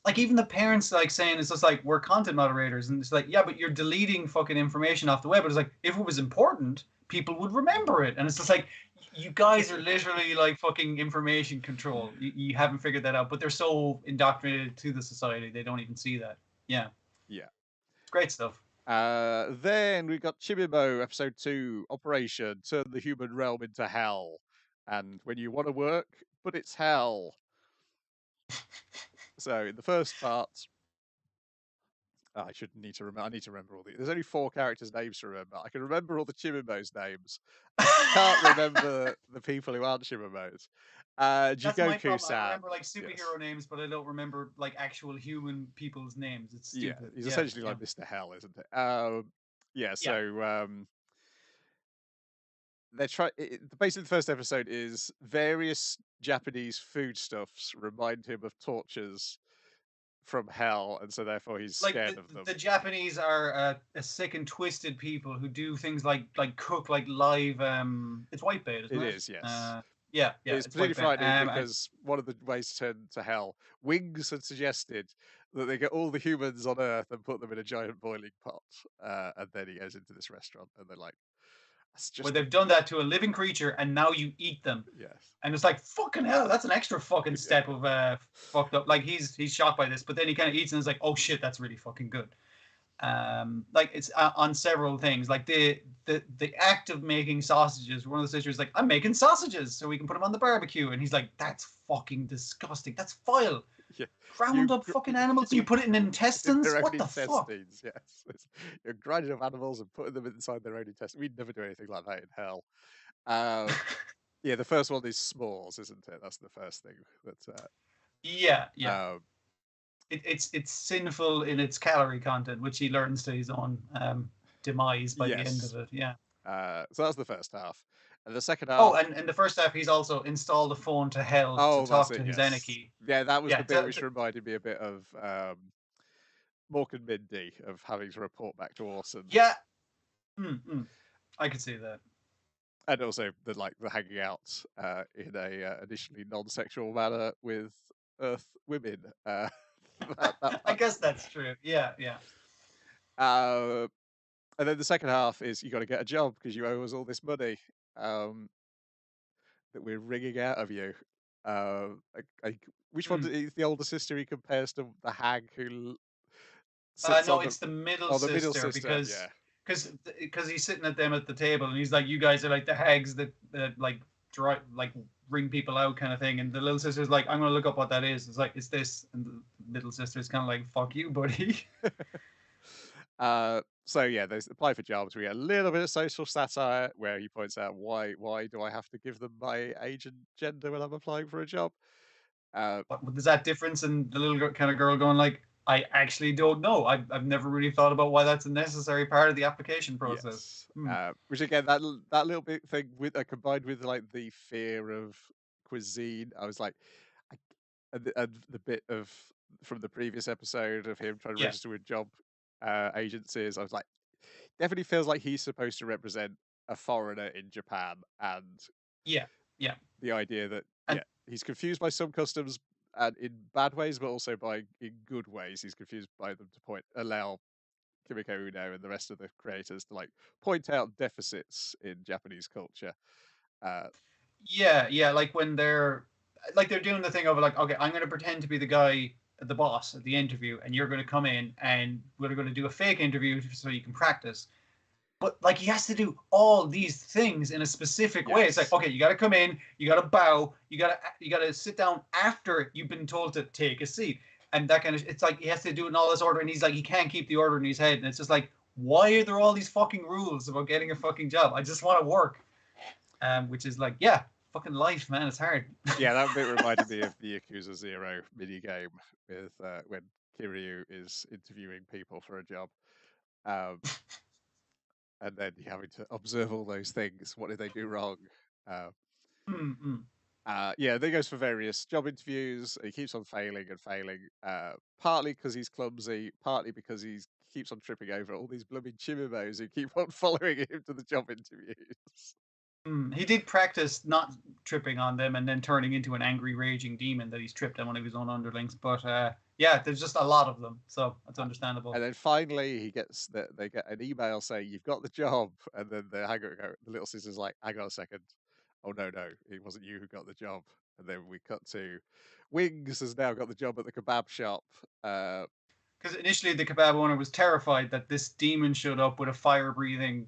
Like even the parents like saying it's just like we're content moderators, and it's like yeah, but you're deleting fucking information off the web. But it's like if it was important, people would remember it, and it's just like you guys are literally like fucking information control. You haven't figured that out, but they're so indoctrinated to the society they don't even see that. Yeah, Yeah. it's great stuff. Then we got Chimimo, episode 2, Operation Turn the Human Realm into Hell. And when you want to work, but it's hell. So in the first part, I should need to remember. I need to remember all the. There's only 4 characters' names to remember. I can remember all the Chimimos' names. I can't remember the people who aren't Chimimos. That's my problem. I Jigoku-san. remember like Yes. superhero names, but I don't remember like actual human people's names. It's Yeah, stupid. he's Yeah, essentially yeah, like Mr. Hell, isn't it? Yeah. yeah. So they try. Basically, the first episode is various Japanese foodstuffs remind him of tortures from hell, and so therefore he's Like scared of them. the Japanese are a sick and twisted people who do things like cook like live. It's whitebait, isn't It it? is, yes. Yeah, yeah, It's it's particularly whitebait. frightening because one of the ways to turn to hell, Wings had suggested that they get all the humans on Earth and put them in a giant boiling pot, and then he goes into this restaurant, and they're like, "That's where just they've done that to a living creature and now you eat them, yes, and it's like fucking hell. That's an extra fucking yeah, step of fucked up. Like he's shocked by this, but then he kind of eats and is like, oh shit, that's really fucking good. Like it's on several things, like the act of making sausages. One of the sisters is like, I'm making sausages so we can put them on the barbecue, and he's like, that's fucking disgusting, that's vile. yeah." Ground up fucking animals, you put it in intestines, Their own what the fuck? intestines, yes. You're grinding up animals and putting them inside their own intestines. We'd never do anything like that in hell. Yeah, the first one is s'mores, isn't it? That's the first thing. That Yeah, yeah. um, It's sinful in its calorie content, which he learns to his own demise by the end yes. of it. Yeah. So that's the first half, and the second Oh, half. and in the first half, he's also installed a phone to hell to Oh, that's talk it. to his Yes, Anarchy. yeah, that was Yeah, the bit which reminded me a bit of Mork and Mindy of having to report back to Orson, yeah. Mm. I could see that. and also the hanging out in a initially non-sexual manner with Earth women. That I part. guess that's true. Yeah, yeah. Uh, and then the second half is you got to get a job because you owe us all this money um, that we're wringing out of you. Which one Mm. is the older sister he compares to the hag who sits No, on the it's the middle oh the middle sister sister? Yeah, because he's sitting at them at the table and he's like, you guys are like the hags that like like bring people out kind of thing, and the little sister's like, I'm gonna look up what that is. It's like it's this, and the middle sister's kind of like, fuck you, buddy. so yeah, they apply for jobs. We get a little bit of social satire where he points out why do I have to give them my age and gender when I'm applying for a job? What is that difference? And the little kind of girl going like, I actually don't know. I've never really thought about why that's a necessary part of the application process. Yes, which again that little bit thing with combined with like the fear of cuisine, I was like, I, and the bit of from the previous episode of him trying to Yeah, register with job agencies, I was like, definitely feels like he's supposed to represent a foreigner in Japan, and yeah, yeah. the idea that And he's confused by some customs and in bad ways, but also by in good ways. He's confused by them to allow Kimiko Uno and the rest of the creators to like point out deficits in Japanese culture. Uh, yeah, like when they're doing the thing of like, okay, I'm going to pretend to be the guy, the boss at the interview, and you're going to come in and we're going to do a fake interview so you can practice. But like he has to do all these things in a specific way. It's like, yes, okay, you got to come in, you got to bow, you got to sit down after you've been told to take a seat, and that kind of. It's like he has to do it in all this order, and he's like, he can't keep the order in his head, and it's just like, why are there all these fucking rules about getting a fucking job? I just want to work. which is like, yeah, fucking life, man. It's hard. Yeah, that bit reminded me of the Yakuza Zero mini game with when Kiryu is interviewing people for a job, um, and then you having to observe all those things. What did they do wrong? Uh, Mm-mm. yeah, then he goes for various job interviews. He keeps on failing and failing, partly because he's clumsy, partly because he keeps on tripping over all these blooming Chimimos who keep on following him to the job interviews. He did practice not tripping on them and then turning into an angry, raging demon that he's tripped on one of his own underlings. But yeah, there's just a lot of them, so that's understandable. And then finally, they get an email saying you've got the job, and then the little sister's like, "Hang on a second, oh no, it wasn't you who got the job." And then we cut to Wings has now got the job at the kebab shop. Because initially the kebab owner was terrified that this demon showed up with a fire-breathing,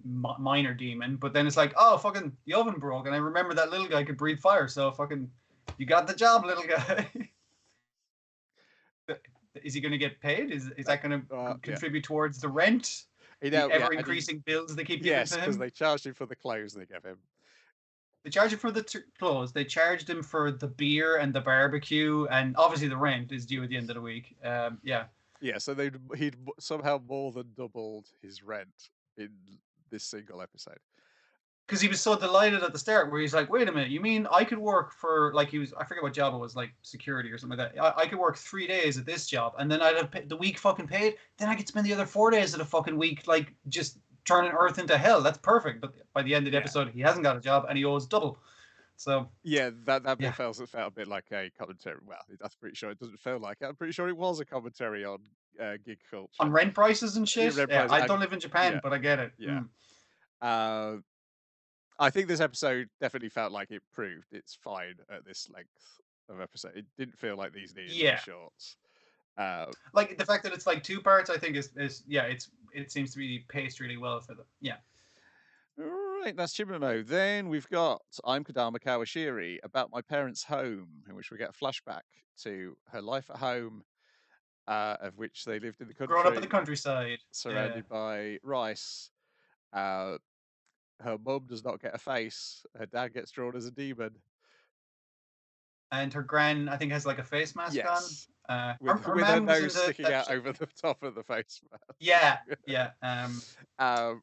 minor demon. But then it's like, oh, fucking, the oven broke, and I remember that little guy could breathe fire, so fucking, you got the job, little guy. Is he going to get paid? Is that going to Yeah, contribute towards the rent? The yeah, ever increasing bills they keep giving yes, to because him? they charged him for the clothes they gave him. They charged him for the clothes. They charged him for the beer and the barbecue, and obviously the rent is due at the end of the week. Yeah. Yeah, so he'd somehow more than doubled his rent in this single episode. Because he was so delighted at the start, where he's like, "Wait a minute, you mean I could work for like he was? I forget what job it was, like security or something like that. I could work 3 days at this job, and then I'd have the week fucking paid. Then I could spend the other 4 days of the fucking week like just turning Earth into hell. That's perfect." But by the end of the episode, he hasn't got a job and he owes double. So yeah, that yeah, bit felt a bit like a commentary. Well, I'm pretty sure it doesn't feel like it. I'm pretty sure it was a commentary on gig on culture. rent prices and Yeah, shit. Red Yeah, Price, I and don't live in Japan, yeah, but I get it. yeah. Uh, I think this episode definitely felt like it proved it's fine at this length of episode. It didn't feel like these needed to be Yeah, short. Uh, like the fact that it's like 2 parts, I think is yeah, it seems to be paced really well for them. Yeah. Right, that's Chimimo. Then we've got I'm Kodama Kawashiri about my parents' home, in which we get a flashback to her life at home, of which they lived in the Growing up in country, the countryside. Yeah. surrounded by rice. Uh, Her mum does not get a face. Her dad gets drawn as a demon. And her gran, I think, has like a face mask on. Yes, Her with her mom was in nose the sticking that. out over the top of the face Yeah, mask. yeah. um,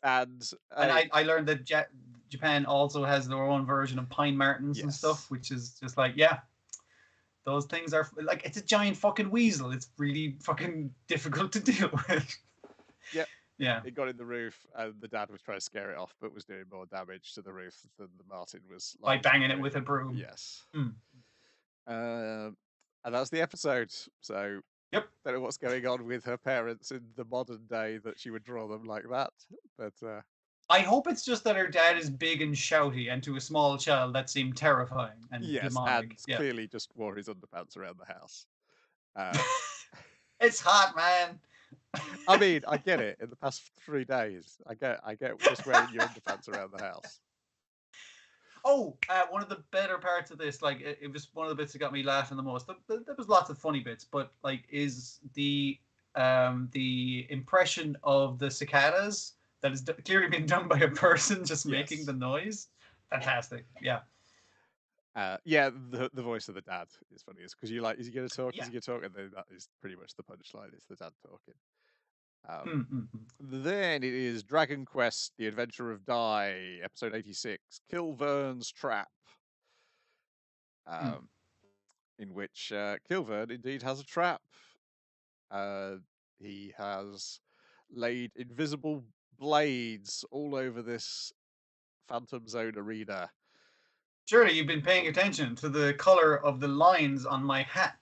and And I learned that Japan also has their own version of pine martens and stuff, yes, which is just like, yeah, those things are like, it's a giant fucking weasel. It's really fucking difficult to deal with. yep. Yeah, It got in the roof, and the dad was trying to scare it off, but was doing more damage to the roof than the Martin was by likely to be banging it doing. with a broom. Yes. Mm. And that's the episode. So Yep. don't know what's going on with her parents in the modern day that she would draw them like that. But I hope it's just that her dad is big and shouty, and to a small child that seemed terrifying and yes, and demonic. Yeah. clearly just wore his underpants around the house. Uh, It's hot, man. I mean, I get it. In the past 3 days, I get just wearing your underpants around the house. Oh, one of the better parts of this, like it was one of the bits that got me laughing the most. There was lots of funny bits, but like is the impression of the cicadas that is clearly being done by a person just making Yes. the noise. Fantastic. Yeah. Yeah, the voice of the dad is funny. Is because you like, is he going to talk? Yeah. Is he going to talk? And then that is pretty much the punchline. It's the dad talking. Mm-hmm. Then it is Dragon Quest: The Adventure of Dai, episode 86, KILLVEARN'S Trap, in which KILLVEARN indeed has a trap. He has laid invisible blades all over this Phantom Zone arena. Surely you've been paying attention to the color of the lines on my hat.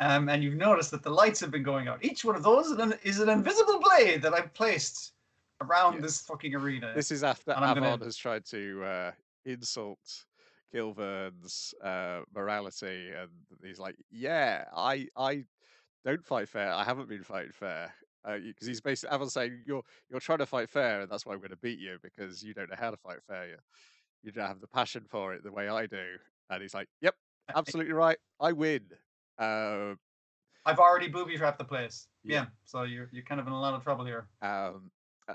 And you've noticed that the lights have been going out. Each one of those is an invisible blade that I've placed around this fucking arena. This is after and Avon has tried to insult KILLVEARN'S morality, and he's like, "Yeah, I don't fight fair. I haven't been fighting fair." Because he's basically Avon's saying, "You're trying to fight fair, and that's why I'm going to beat you because you don't know how to fight fair. You don't have the passion for it the way I do." And he's like, "Yep, absolutely right. I win." I've already booby trapped the place. Yeah, so you're kind of in a lot of trouble here.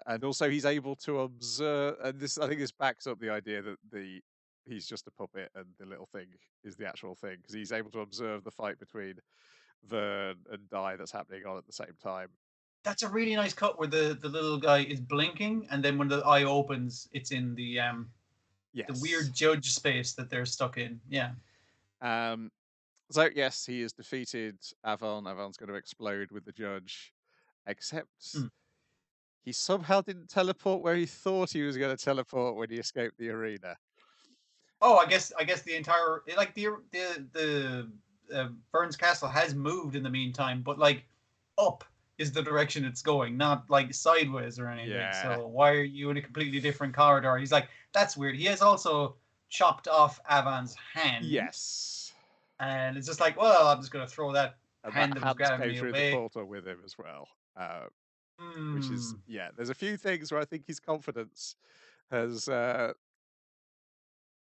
And also he's able to observe, and this I think this backs up the idea that he's just a puppet and the little thing is the actual thing, because he's able to observe the fight between Vern and Dai that's happening on at the same time. That's a really nice cut where the little guy is blinking, and then when the eye opens, it's in the Yes. weird judge space that they're stuck in. Yeah. Um, so yes, he has defeated Avon. Avon's going to explode with the judge, except Hmm. he somehow didn't teleport where he thought he was going to teleport when he escaped the arena. Oh, I guess the entire like the Burns Castle has moved in the meantime, but like up is the direction it's going, not like sideways or anything. Yeah. So why are you in a completely different corridor? He's like, that's weird. He has also chopped off Avon's hand, Yes. and it's just like, well, I'm just gonna throw that And that hand that was hand grabbing came me through the away. portal with him as well. Which is, Hmm. yeah, there's a few things where I think his confidence has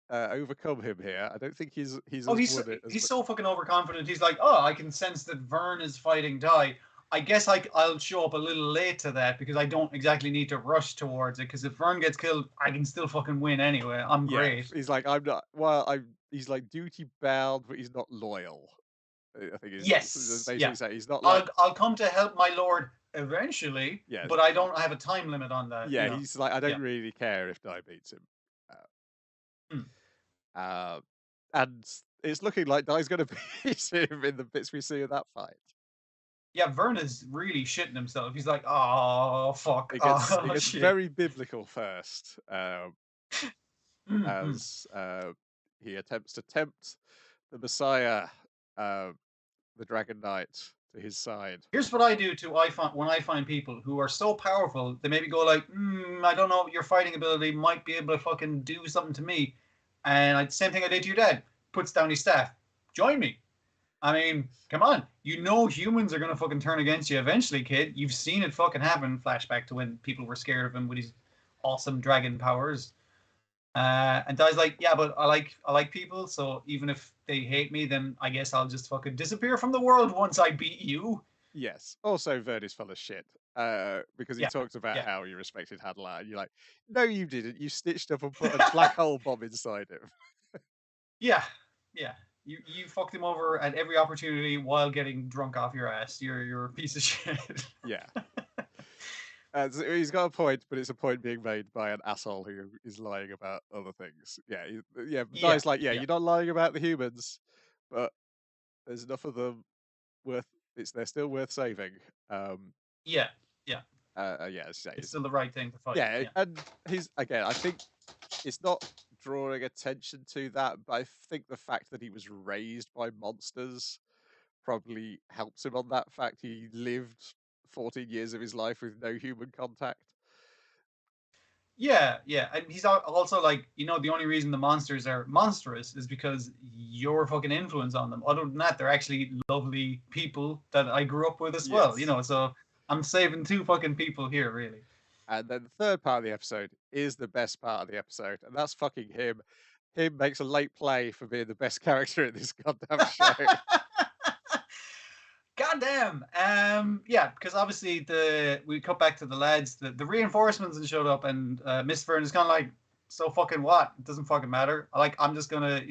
overcome him here. I don't think he's Oh, as won it as he's much. so fucking overconfident. He's like, oh, I can sense that Vern is fighting Dai. I guess I'll show up a little late to that because I don't exactly need to rush towards it. Because if Vern gets killed, I can still fucking win anyway. I'm Yeah, great. he's like, I'm not. Well, he's like duty bound, but he's not loyal. I think is Yes, basically yeah. saying he's not like, I'll come to help my lord eventually, yeah, but I don't have a time limit on that. yeah. He's like, I Yeah. don't really care if Dai beats him. Hmm. Uh, and it's looking like Dai's going to beat him in the bits we see of that fight. Yeah, Vern is really shitting himself. He's like, oh fuck, It oh gets shit. very biblical first, Mm-hmm. as he attempts to tempt the Messiah, uh, the Dragon Knight, to his side. Here's what I do to I find when I find people who are so powerful, they maybe go like, I don't know, your fighting ability might be able to fucking do something to me. And same thing I did to your dad. Puts down his staff. Join me. I mean, come on. You know humans are gonna fucking turn against you eventually, kid. You've seen it fucking happen. Flashback to when people were scared of him with his awesome dragon powers. And Dai's like, yeah, but I like people, so even if they hate me, then I guess I'll just fucking disappear from the world once I beat you. Yes. Also, Vern is full of shit, because he Yeah, talks about yeah. how he respected Hadlar, and you're like, no, you didn't. You stitched up and put a black hole bomb inside him. Yeah, yeah. You fucked him over at every opportunity while getting drunk off your ass. You're a piece of shit. Yeah. So he's got a point, but it's a point being made by an asshole who is lying about other things. Yeah, yeah. Yeah, Dai's like, yeah, yeah, you're not lying about the humans, but there's enough of them worth. They're still worth saving. Um, yeah, yeah. yeah, as you say, It's still the right thing to fight. yeah, Yeah, and he's again. I think it's not drawing attention to that, but I think the fact that he was raised by monsters probably helps him on that fact. He lived 14 years of his life with no human contact. yeah, yeah. And he's also like, the only reason the monsters are monstrous is because your fucking influence on them. Other than that, they're actually lovely people that I grew up with as well. Yes. So I'm saving two fucking people here, really. And then the third part of the episode is the best part of the episode, and that's fucking him. Him makes a late play for being the best character in this goddamn show. Goddamn. Yeah, because obviously we cut back to the lads. The reinforcements and showed up, and Miss Fern is kind of like, so fucking what? It doesn't fucking matter. I'm just gonna,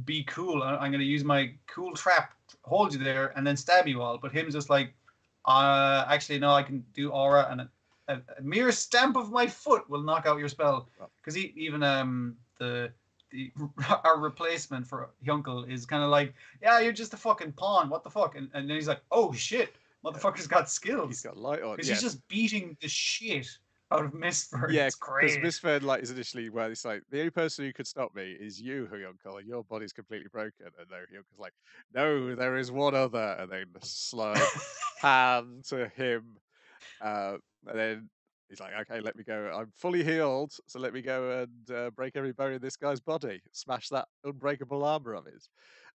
be cool. I'm gonna use my cool trap, to hold you there, and then stab you all. But him's just like, actually no, I can do aura, and a mere stamp of my foot will knock out your spell. Well, Because even the our replacement for Hyunkel is kind of like, yeah, you're just a fucking pawn. What the fuck? And then he's like, oh shit, yeah, motherfucker's got he's skills got light on. because Yeah, he's just beating the shit out of Mistford. yeah, It's because great. Miss Fern like is initially where it's like the only person who could stop me is you, Hyunko, and your body's completely broken. And then Hyunko's like, no, there is one other, and then slide pan to him. And then he's like, okay, let me go. I'm fully healed, so let me go and break every bone in this guy's body. Smash that unbreakable armor of his.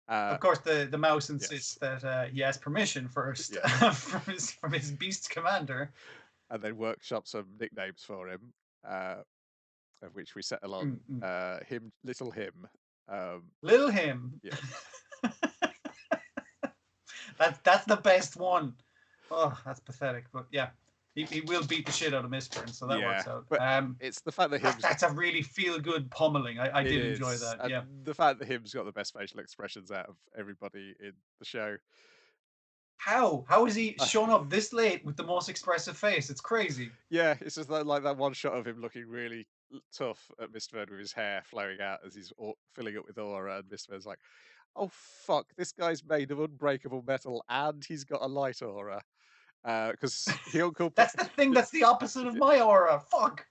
Uh, Of course, the mouse insists yes, that he has permission first yeah. from his beast commander. And then workshop some nicknames for him, uh, of which we settle on Mm-mm. him, little him. Little him. Yeah, That's the best one. Oh, that's pathetic, but yeah. He will beat the shit out of Mistborn, so that Yeah, works out. but it's the fact that That's a really feel-good pummeling. I it did enjoy is, that. and Yeah. the fact that him's got the best facial expressions out of everybody in the show. How is he shown up this late with the most expressive face? It's crazy. Yeah, it's just like that one shot of him looking really tough at Mistborn with his hair flowing out as he's filling up with aura, and Mistborn's like, "Oh fuck, this guy's made of unbreakable metal, and he's got a light aura." Because Hyunko, That's the thing. That's the opposite of my aura. Fuck.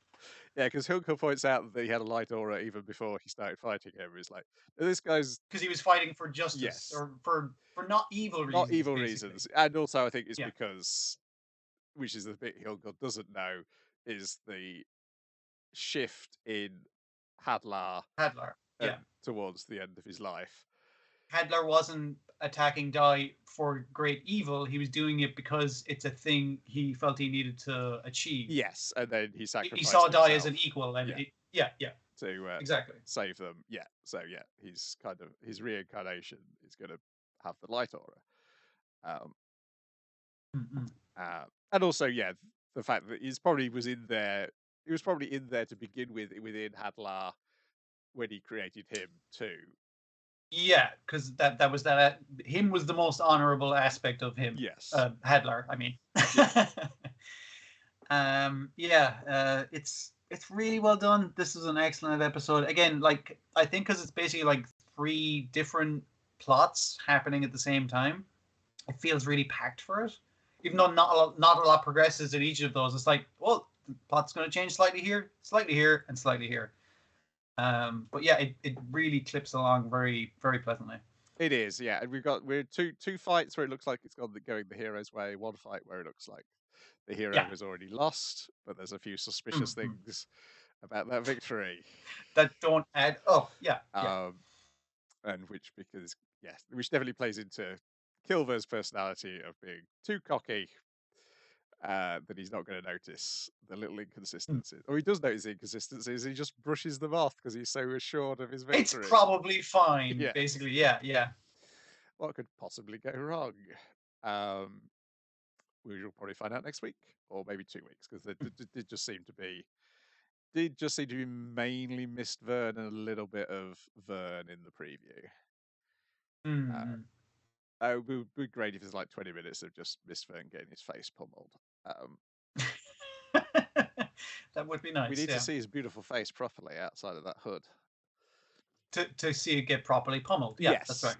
yeah, because Hyunko points out that he had a light aura even before he started fighting him. He's like, "This guy's Because he was fighting for justice yes, or for not evil not reasons, evil basically. reasons," and also I think it's Yeah. because, which is the bit Hyunko doesn't know, is the shift in Hadlar Hadlar. Yeah. towards the end of his life. Hadlar wasn't attacking Dai for great evil. He was doing it because it's a thing he felt he needed to achieve. Yes, and then he sacrificed He saw Dai himself, as an equal, and yeah, yeah, to exactly. save them. Yeah, so yeah, he's kind of his reincarnation is going to have the light aura, and also yeah, the fact that he's probably was in there. He was probably in there to begin with within Hadlar when he created him too. Yeah, because that was that. Him was the most honorable aspect of him. Yes. Hadlar, I mean. It's really well done. This is an excellent episode. Again, like I think because it's basically like 3 different plots happening at the same time, it feels really packed for it. Even though not a lot progresses in each of those, it's like, well, the plot's going to change slightly here, and slightly here. But yeah, it really clips along very, very pleasantly. It is, yeah. And we're two fights where it looks like it's going the hero's way. One fight where it looks like the hero has already lost, but there's a few suspicious things about that victory that don't add up. Yeah. And which which definitely plays into Kilver's personality of being too cocky. That he's not going to notice the little inconsistencies. Or he does notice the inconsistencies, he just brushes them off because he's so assured of his victory. It's probably fine, basically. Yeah. What could possibly go wrong? We will probably find out next week, or maybe 2 weeks, because they did just seem to be mainly Mist Vern and a little bit of Vern in the preview. It would be great if there's like 20 minutes of just Mist Vern getting his face pummeled. That would be nice. We need to see his beautiful face properly outside of that hood. To see it get properly pummeled. Yeah, yes, that's right.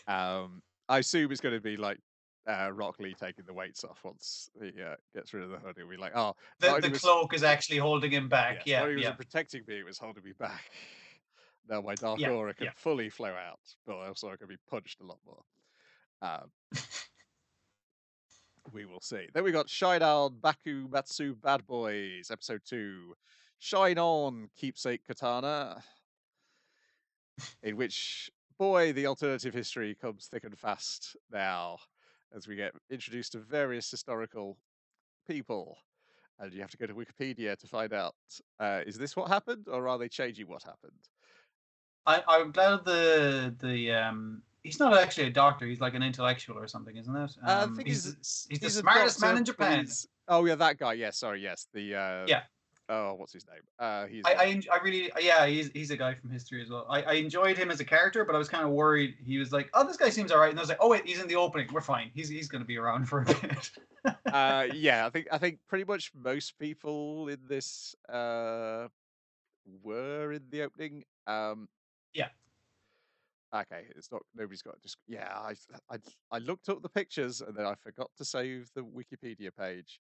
Yeah. I assume it's going to be like Rock Lee taking the weights off once he gets rid of the hood. He'll be like, oh, the cloak is actually holding him back. Yes, he wasn't protecting me, it was holding me back. Now my dark aura can fully flow out, but also I can be punched a lot more. We will see. Then we got Shine On, Bakumatsu Bad Boys, episode 2. Shine On, Keepsake Katana. In which, boy, the alternative history comes thick and fast now as we get introduced to various historical people. And you have to go to Wikipedia to find out, is this what happened, or are they changing what happened? I'm glad he's not actually a doctor. He's like an intellectual or something, isn't it? I think he's the smartest man in Japan. Oh yeah, that guy. Yeah, sorry. Yes, oh, what's his name? I really he's a guy from history as well. I enjoyed him as a character, but I was kind of worried. He was like, oh, this guy seems alright, and I was like, oh wait, he's in the opening. We're fine. He's going to be around for a bit. Yeah, I think pretty much most people in this were in the opening. Yeah. Okay, it's not. Nobody's got just. Yeah, I looked up the pictures and then I forgot to save the Wikipedia page.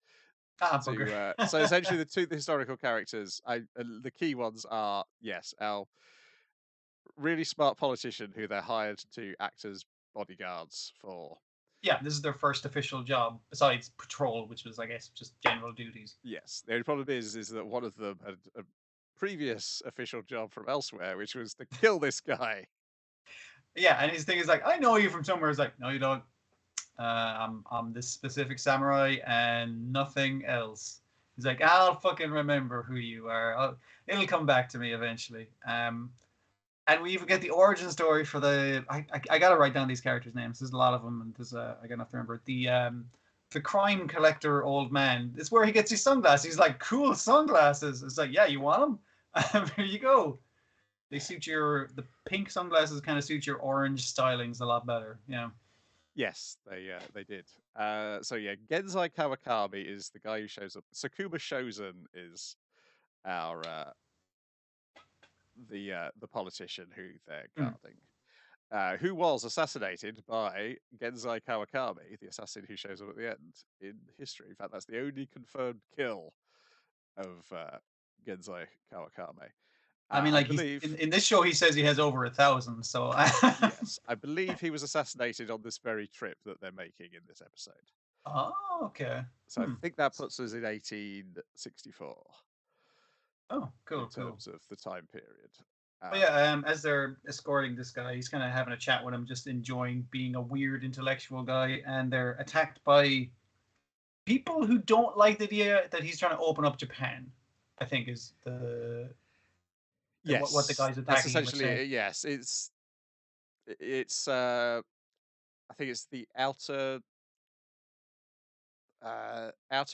So essentially, the historical characters, the key ones are our really smart politician who they're hired to act as bodyguards for. Yeah, this is their first official job besides patrol, which was, I guess, just general duties. Yes, the only problem is that one of them had a previous official job from elsewhere, which was to kill this guy. Yeah, and his thing is like, I know you from somewhere. It's like, no, you don't. I'm this specific samurai and nothing else. He's like, I'll fucking remember who you are. It'll come back to me eventually. And we even get the origin story for the. I gotta write down these characters' names. There's a lot of them, and there's I gotta have to remember the the crime collector old man. It's where he gets his sunglasses. He's like, cool sunglasses. It's like, yeah, you want them? Here you go. They suit the pink sunglasses kind of suit your orange stylings a lot better. Yeah. Yes, they did. So yeah, Genzai Kawakami is the guy who shows up. Sakuma Shozen is our the politician who they're guarding, who was assassinated by Genzai Kawakami, the assassin who shows up at the end in history. In fact, that's the only confirmed kill of Genzai Kawakami. I mean, I like he's believe, in this show, he says he has over 1,000. So yes, I believe he was assassinated on this very trip that they're making in this episode. oh, okay. So I think that puts us in 1864 Oh, in cool, cool. terms of the time period. But yeah, as they're escorting this guy, he's kind of having a chat with him, just enjoying being a weird intellectual guy, and they're attacked by people who don't like the idea that he's trying to open up Japan. I think is what the Yes, guys that's attacking him are essentially saying. it. Yes, it's I think it's the outer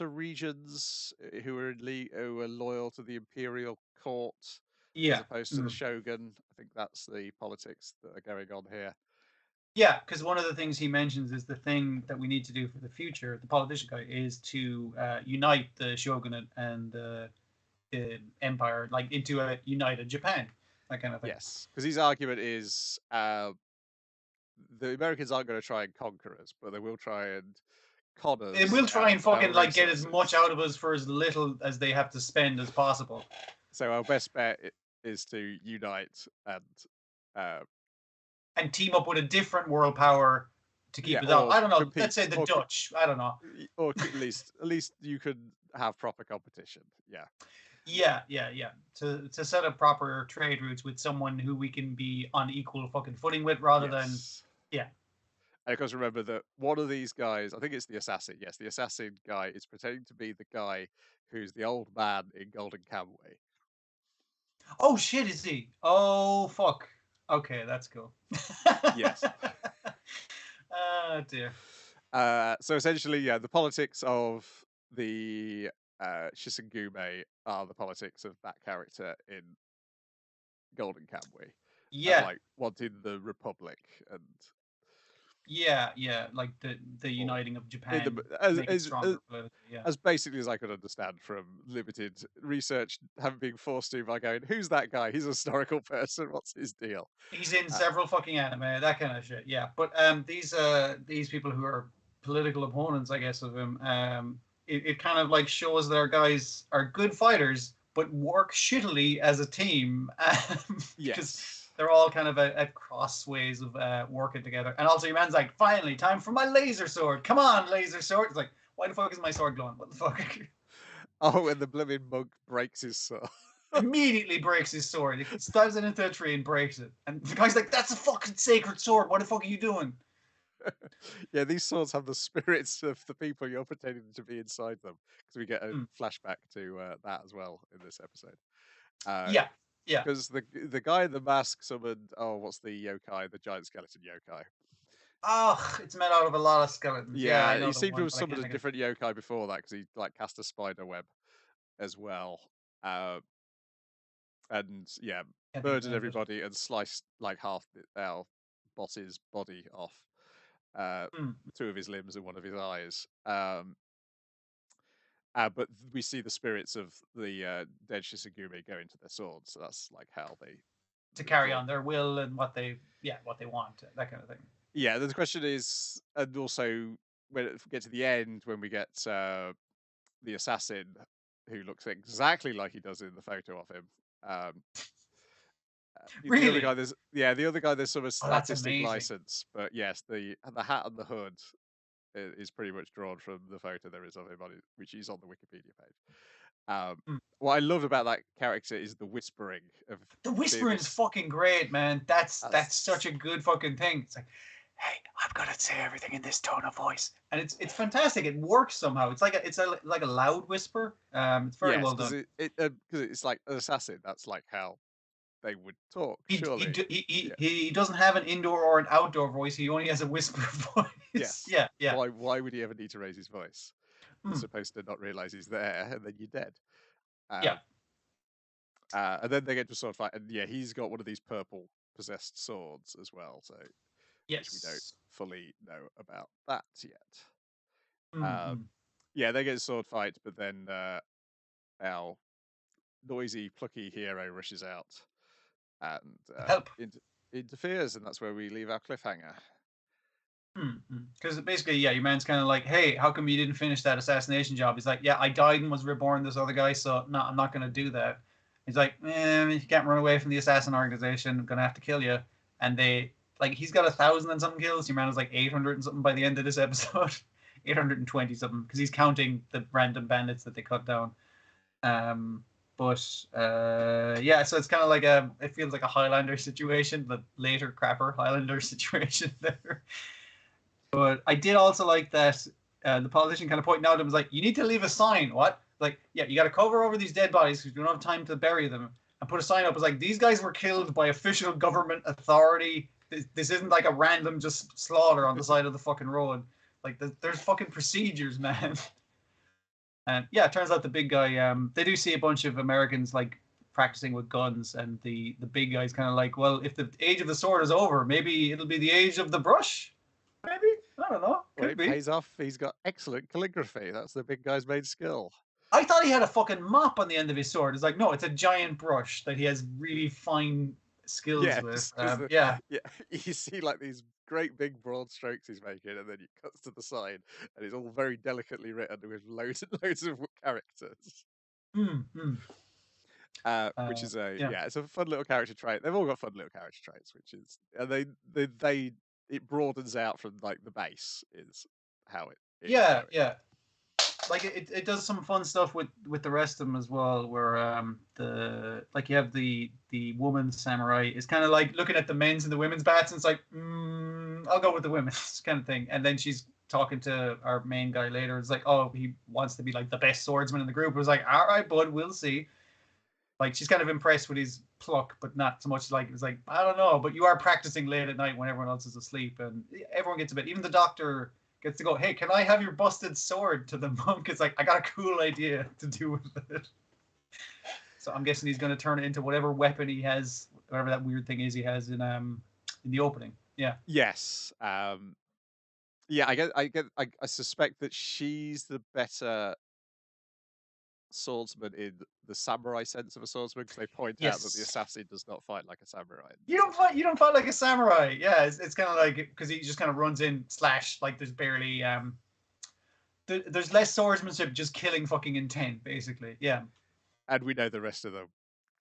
regions who are loyal to the imperial court as Yeah. opposed to the shogun. I think that's the politics that are going on here. Yeah, because one of the things he mentions is the thing that we need to do for the future, the politician guy, is to unite the shogunate and the empire, like into a united Japan, that kind of thing. Yes, because his argument is the Americans aren't going to try and conquer us, but they will try and con It us will try out and of our fucking like get as much resources. out of us for as little as they have to spend as possible. So our best bet is to unite uh, and team up with a different world power to keep us out. or I don't know. compete, Let's say the Dutch. I don't know. or at least you could have proper competition. Yeah. Yeah. To set up proper trade routes with someone who we can be on equal fucking footing with, rather than Yes. yeah. And of course, remember that one of these guys, I think it's the assassin. Yes, the assassin guy is pretending to be the guy who's the old man in Golden Kamuy. Oh shit, is he? Oh fuck. Okay, that's cool. Yes. Oh dear. So essentially, yeah, the politics of the Shisengume are the politics of that character in Golden Kamuy, and Yeah, like wanting the Republic and yeah. Like the or uniting of in Japan the to make it stronger politically. Yeah. as basically as I could understand from limited research, having been forced to by going, who's that guy? He's a historical person. What's his deal? He's in Uh, several fucking anime, that kind of shit. Yeah, but these people who are political opponents, I guess, of him, it kind of like shows their guys are good fighters, but work shittily as a team because yes. they're all kind of at cross ways of working together. And also, your man's like, finally, time for my laser sword. Come on, laser sword. It's like, why the fuck is my sword glowing? What the fuck? Oh, and the blooming monk breaks his sword. Immediately breaks his sword. He stabs it into a tree and breaks it. And the guy's like, that's a fucking sacred sword. What the fuck are you doing? Yeah, these swords have the spirits of the people you're pretending to be inside them. Because we get a flashback to that as well in this episode. Yeah. Because the guy in the mask summoned, oh, what's the yokai? The giant skeleton yokai. Oh, it's made out of a lot of skeletons. Yeah, I Yeah, know he the seemed to one, have but I can't summoned a think of. different yokai before that because he like cast a spider web as well. And yeah, Can't think of the murdered name of it. everybody and sliced like half our boss's body off, two of his limbs and one of his eyes. But we see the spirits of the dead Shisagumi go into their swords, so that's like how they To carry draw. on their will and what they want, that kind of thing. Yeah, the question is, and also when it get to the end, when we get the assassin who looks exactly like he does in the photo of him. The other Really? guy, the other guy. There's sort of Oh, that's artistic amazing. license, but yes, the hat and the hood is pretty much drawn from the photo there is of him which is on the Wikipedia page. What I loved about that character is the whispering of The seeing whispering is this. fucking great, man. That's such As, a good fucking thing. It's like, hey, I'm gonna say everything in this tone of voice, and it's fantastic. It works somehow. It's like a loud whisper. It's very yes, well because done. because it's like an assassin. That's like how they would talk, He surely. he doesn't have an indoor or an outdoor voice. He only has a whisper voice. Yes. Yeah. Why would he ever need to raise his voice? You're Mm, supposed to not realize he's there, and then you're dead. yeah. Um, and then they get to a sword fight, and yeah, he's got one of these purple possessed swords as well, so which we don't Yes. fully know about that yet. Mm, mm. Yeah, they get a sword fight, but then our noisy, plucky hero rushes out and Help. interferes, and that's where we leave our cliffhanger. Because basically, yeah, your man's kind of like, hey, how come you didn't finish that assassination job? He's like, yeah, I died and was reborn this other guy, so no, I'm not going to do that. He's like, you can't run away from the assassin organization. I'm going to have to kill you. And they, like, he's got 1,000 and something kills. Your man was like 800 and something by the end of this episode. 820 something, because he's counting the random bandits that they cut down. Yeah, so it's kind of like it feels like a Highlander situation, the later crapper Highlander situation there. But I did also like that the politician kind of pointing out, it was like, you need to leave a sign. What? Like, yeah, you got to cover over these dead bodies because we don't have time to bury them. And put a sign up. It's like, these guys were killed by official government authority. This isn't like a random just slaughter on the side of the fucking road. Like, there's fucking procedures, man. And yeah, it turns out the big guy, they do see a bunch of Americans like practicing with guns, and the big guy's kind of like, well, if the age of the sword is over, maybe it'll be the age of the brush. Maybe, I don't know. Well, Could it be. pays off. He's got excellent calligraphy. That's the big guy's main skill. I thought he had a fucking mop on the end of his sword. It's like, no, it's a giant brush that he has really fine skills Yeah, with. just Yeah. yeah. You see like these great big broad strokes he's making, and then he cuts to the side, and it's all very delicately written with loads and loads of characters. Mm, mm. Which is Yeah. it's a fun little character trait. They've all got fun little character traits, which is and they it broadens out from like the base is how it is Yeah, going. yeah. Like it does some fun stuff with the rest of them as well, where the like you have the woman samurai is kind of like looking at the men's and the women's bats, and it's like, I'll go with the women's kind of thing. And then she's talking to our main guy later. It's like, oh, he wants to be like the best swordsman in the group. It was like, all right, bud, we'll see. Like she's kind of impressed with his pluck, but not so much like it's like, I don't know, but you are practicing late at night when everyone else is asleep, and everyone gets a bit. Even the doctor gets to go, hey, can I have your busted sword to the monk? It's like, I got a cool idea to do with it. So I'm guessing he's going to turn it into whatever weapon he has, whatever that weird thing is he has in the opening. Yeah. Yes. Yeah, I suspect that she's the better swordsman in the samurai sense of a swordsman, because they point out that the Yes. assassin does not fight like a samurai. You don't fight like a samurai. Yeah, it's kind of like because he just kind of runs in slash like there's barely there's less swordsmanship, just killing fucking intent basically. Yeah. And we know the rest of them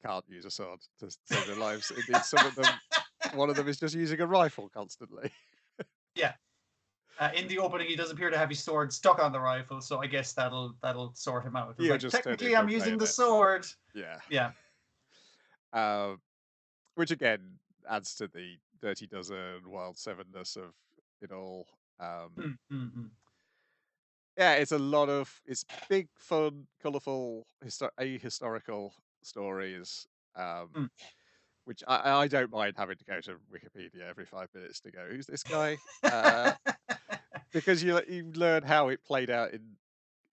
can't use a sword to save their lives. Indeed, some of them, one of them is just using a rifle constantly. Yeah. In the opening, he does appear to have his sword stuck on the rifle, so I guess that'll sort him out. It's He'll like, just turn it technically, into I'm a using the bayonet. sword. Yeah. Yeah. Which again adds to the Dirty Dozen, Wild Sevenness of it all. Yeah, it's big, fun, colourful, ahistorical stories. Mm. Which I don't mind having to go to Wikipedia every 5 minutes to go, who's this guy? Because you learn how it played out in.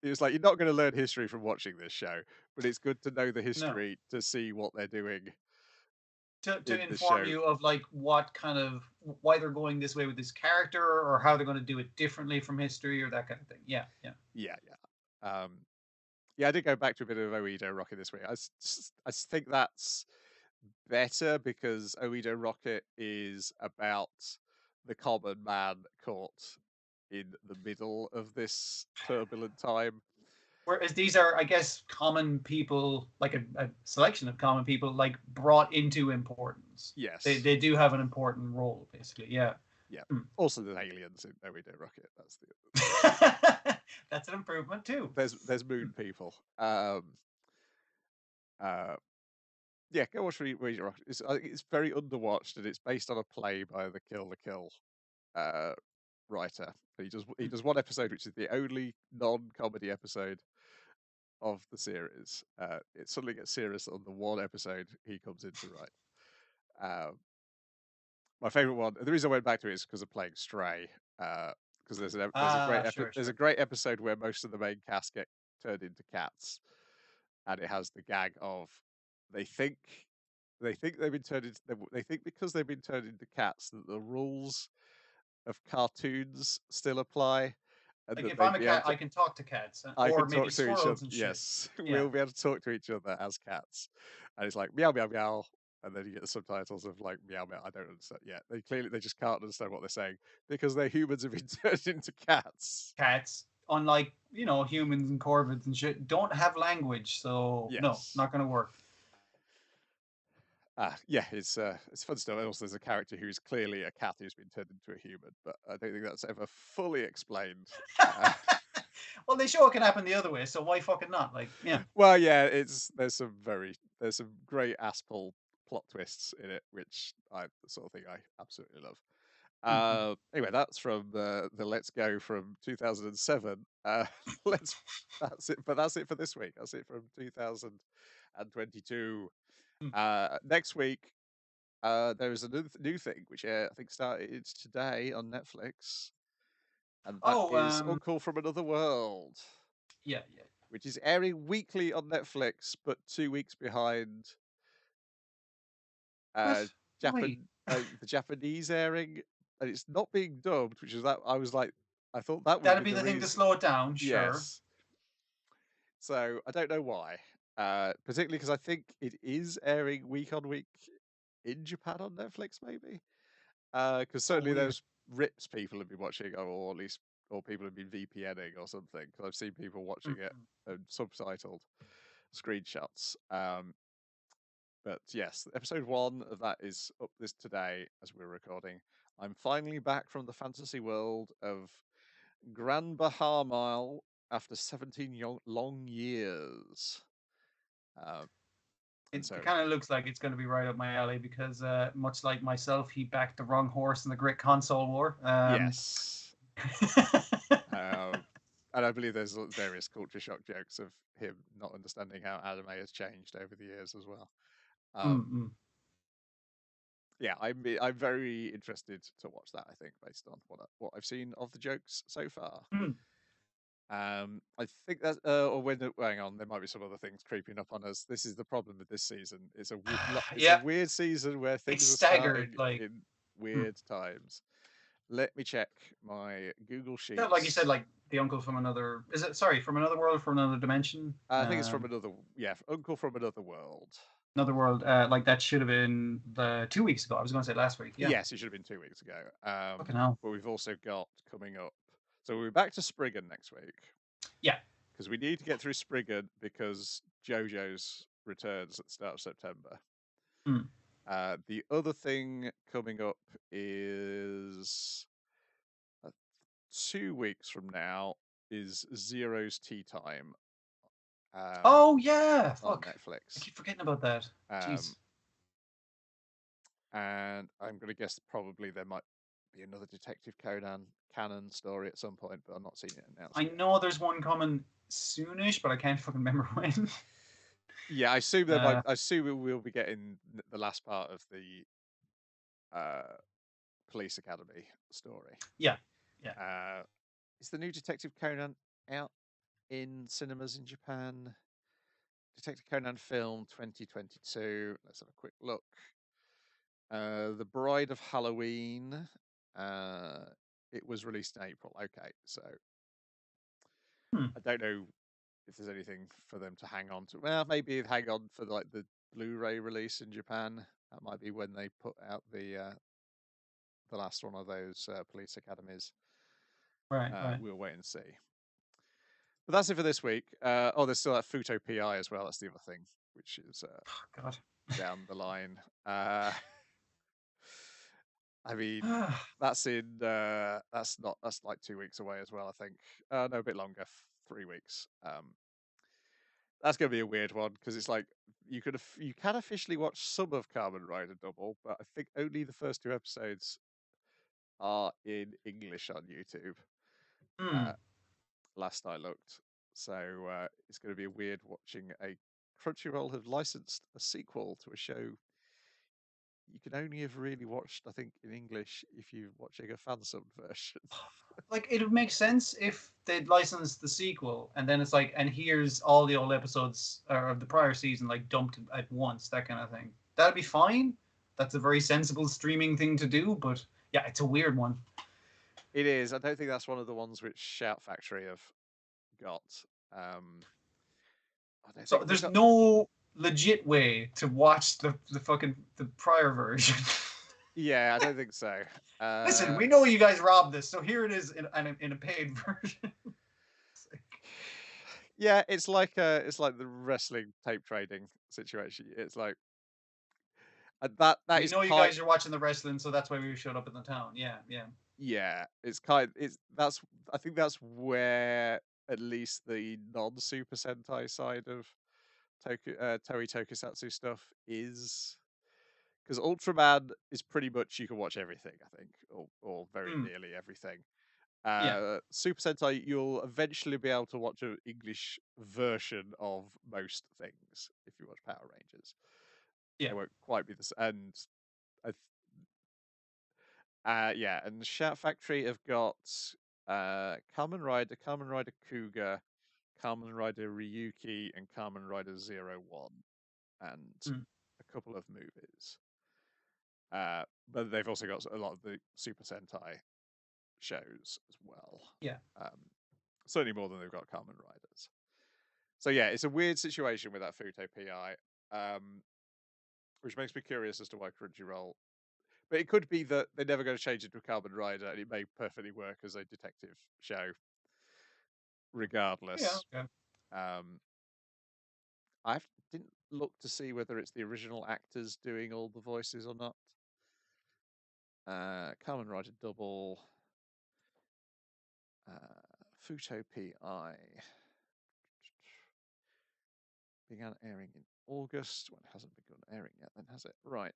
It was like you're not going to learn history from watching this show, but it's good to know the No. history to see what they're doing To in the inform show. you of like what kind of why they're going this way with this character, or how they're going to do it differently from history, or that kind of thing. Yeah. Yeah. Yeah, yeah. Yeah, I did go back to a bit of Oedo Rocket this week. I think that's better because Oedo Rocket is about the common man caught in the middle of this turbulent time. Whereas these are, I guess, common people, like a selection of common people, like brought into importance. Yes. They do have an important role, basically. Yeah. Yeah. Also, there's aliens in Oedo Rocket. That's That's an improvement too. There's moon people. Yeah, go watch Oedo Rocket. It's very underwatched, and it's based on a play by the Kill writer. He does one episode, which is the only non-comedy episode of the series. It suddenly gets serious on the one episode he comes in to write. Um, my favorite one. The reason I went back to it is because of playing Stray. Because Ah, sure, there's a sure. great episode where most of the main cast get turned into cats, and it has the gag of they think they think they've been turned into they think because they've been turned into cats that the rules of cartoons still apply, and Like that if they'd I'm a be able cat, to I can talk to cats, I or can maybe talk to each other. squirrels and shit. Yes, Yeah, we'll be able to talk to each other as cats. And it's like meow meow meow, and then you get the subtitles of like meow meow. I don't understand yet. They just can't understand what they're saying because their humans have been turned into cats. cats, unlike humans and corvids and shit, don't have language, so no, Yes. not gonna work. Yeah, it's fun stuff. And also, there's a character who's clearly a cat who's been turned into a human, but I don't think that's ever fully explained. Well, they show it can happen the other way, so why fucking not? Like, yeah. Well, yeah, there's some great Aspel plot twists in it, which I the sort of thing I absolutely love. Mm-hmm. Anyway, that's from the Let's Go from 2007. Let's that's it, but that's it for this week. That's it from 2022. Next week, there is a new thing which I think started today on Netflix, and that Oh, is Uncle from Another World, yeah, yeah. which is airing weekly on Netflix, but 2 weeks behind What? uh, Why? the Japanese airing, and it's not being dubbed, which is that I was like, I thought that would That'd be be the the thing to reason. slow it down, sure. Yes, so I don't know why, particularly because I think it is airing week on week in Japan on Netflix, maybe. Because Oh, certainly weird. those rips people have been watching, or at least, or people have been VPNing or something. Because I've seen people watching it Mm-hmm. subtitled screenshots. But yes, episode 1 of that is up this today as we're recording. I'm finally back from the fantasy world of Grand Bahar after 17 long years. Uh, and It so, kind of looks like it's going to be right up my alley because, much like myself, he backed the wrong horse in the Great Console War. yes. Um, and I believe there's various culture shock jokes of him not understanding how anime has changed over the years as well. Um, Mm-mm. yeah, I'm very interested to watch that. I think based on what I've seen of the jokes so far. Mm. I think that, or when hang on, there might be some other things creeping up on us. This is the problem with this season. It's a Yeah, weird season where it's things are staggered. starting Like, in mm. weird times. Let me check my Google Yeah, like you said, Sheets. like the uncle from another. Is it sorry from another world, from another dimension? I think it's from Uncle from Another World. Another world. Like that should have been the 2 weeks ago. I was going to say last week. Yeah. Yes, it should have been 2 weeks ago. Fucking hell. But we've also got coming up. So we're back to Spriggan next week Yeah. because we need to get through Spriggan because JoJo's returns at the start of September. Mm. The other thing coming up is 2 weeks from now is Zero's Tea Time Oh yeah. on Fuck. I Netflix. keep forgetting about that. Um, Jeez. and I'm going to guess probably there might be another Detective Conan canon story at some point, but I'm not seeing it announced I yet. know there's one coming soonish, but I can't fucking remember when. Yeah, I assume uh, I assume we will be getting the last part of the uh, police academy story. yeah. Yeah. Uh, is the new Detective Conan out in cinemas in Japan? Detective Conan film 2022. Let's have a quick look. The Bride of Halloween. Uh, it was released in April. Okay, so Hmm. I don't know if there's anything for them to hang on to. Well, maybe hang on for the Blu-ray release in Japan. That might be when they put out the last one of those police academies. Right. Right. We'll wait and see. But that's it for this week. There's still that Futo PI as well. That's the other thing, which is Oh, God. down the line. I mean, that's like 2 weeks away as well. I think no, a bit longer, 3 weeks. That's going to be a weird one because it's like you can officially watch some of Kamen Rider Double, but I think only the first 2 episodes are in English on YouTube. Hmm. Uh, last I looked, so it's going to be weird watching a Crunchyroll have licensed a sequel to a show you can only have really watched, I think, in English if you're watching a fan subbed version. Like it would make sense if they'd licensed the sequel, and then it's like, and here's all the old episodes of the prior season like dumped at once, that kind of thing. That'd be fine. That's a very sensible streaming thing to do, but yeah, it's a weird one. It is. I don't think that's one of the ones which Shout Factory have got. I don't So think they've there's got. no legit way to watch the fucking the prior version. Yeah, I don't think so. Listen, we know you guys robbed this, so here it is in a paid version. Yeah, it's like the wrestling tape trading situation. It's like that We is know you kind. guys are watching the wrestling, so that's why we showed up in the town. Yeah, yeah. Yeah, it's that's I think that's where at least the non-Super Sentai side of Toei Tokusatsu stuff is, because Ultraman is pretty much you can watch everything, I think, or very Mm, nearly everything. yeah, Super Sentai, you'll eventually be able to watch an English version of most things if you watch Power Rangers. yeah. It won't quite be the same. And yeah, and Shout Factory have got Kamen Rider Cougar, Kamen Rider Ryuki, and Kamen Rider 01, and Mm, a couple of movies. But they've also got a lot of the Super Sentai shows as well. yeah, Um, certainly more than they've got Kamen Riders. So yeah, it's a weird situation with that Futo PI, which makes me curious as to why Crunchyroll. But it could be that they're never going to change it to a Kamen Rider, and it may perfectly work as a detective show, yeah. regardless. Okay. Um, I didn't look to see whether it's the original actors doing all the voices or not. Kamen Rider Double, Futo PI began airing in August. Well, it hasn't begun airing yet, then has it? Right.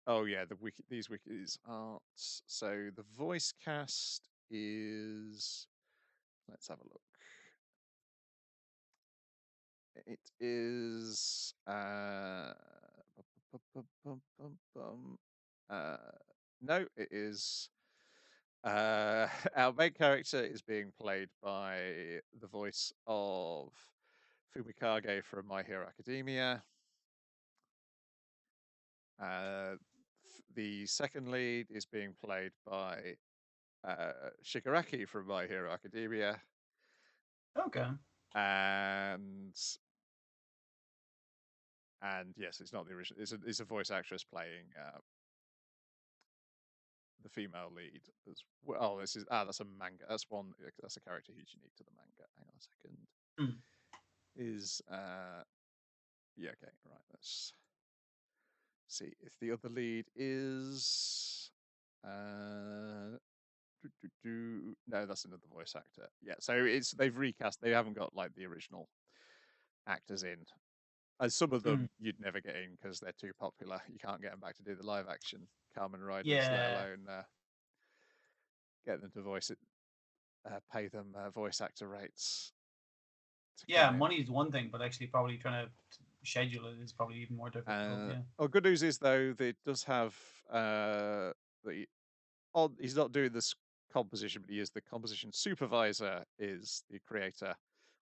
Oh yeah, these wikis arts. So the voice cast is. Let's have a look. It is. Uh, no, it is. Our main character is being played by the voice of Fumikage from My Hero Academia. The second lead is being played by Shigaraki from My Hero Academia, Okay. and yes, it's not the original. It's a voice actress playing the female lead as well. Oh, that's a manga. That's a character who's unique to the manga. Hang on a second. Mm, Is yeah, okay, right. Let's see if the other lead is no, that's another voice actor. Yeah, so they've recast. They haven't got like the original actors in. And some of mm. them you'd never get in because they're too popular. You can't get them back to do the live action Kamen Riders, let Yeah, alone get them to voice it, pay them voice actor rates to yeah. come in. Money is one thing, but actually, probably trying to schedule it is probably even more difficult. Yeah. Good news is though that it does have the he's not doing this composition, but he is the composition supervisor. Is the creator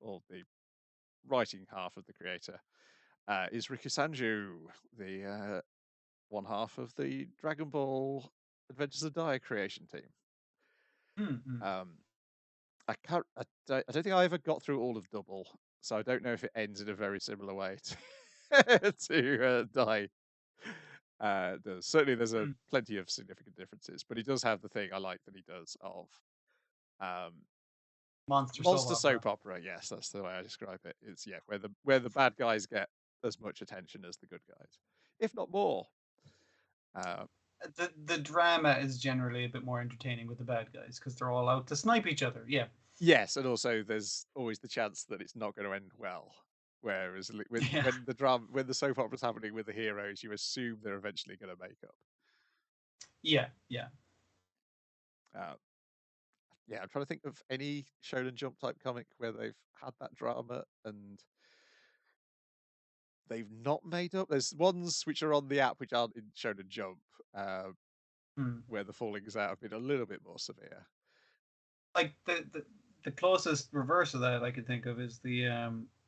or the writing half of the creator is Riku Sanju, the one half of the Dragon Ball Adventures of Dai creation team. Mm, mm. Um, I don't think I ever got through all of Double, so I don't know if it ends in a very similar way to Dai. Certainly, there's a Mm. plenty of significant differences, but he does have the thing I like that he does of um, Monster soap monster opera. soap opera. Yes, that's the way I describe it. It's where the bad guys get as much attention as the good guys, if not more. Uh, The drama is generally a bit more entertaining with the bad guys because they're all out to snipe each other. Yeah. yes, and also there's always the chance that it's not going to end well. Whereas Yeah. when the soap opera's happening with the heroes, you assume they're eventually going to make up. Yeah. Yeah. Uh, yeah, I'm trying to think of any Shonen Jump type comic where they've had that drama, and they've not made up. There's ones which are on the app which aren't in Shonen Jump, Hmm. where the fallings out have been a little bit more severe. Like the closest reverse of that I could think of is the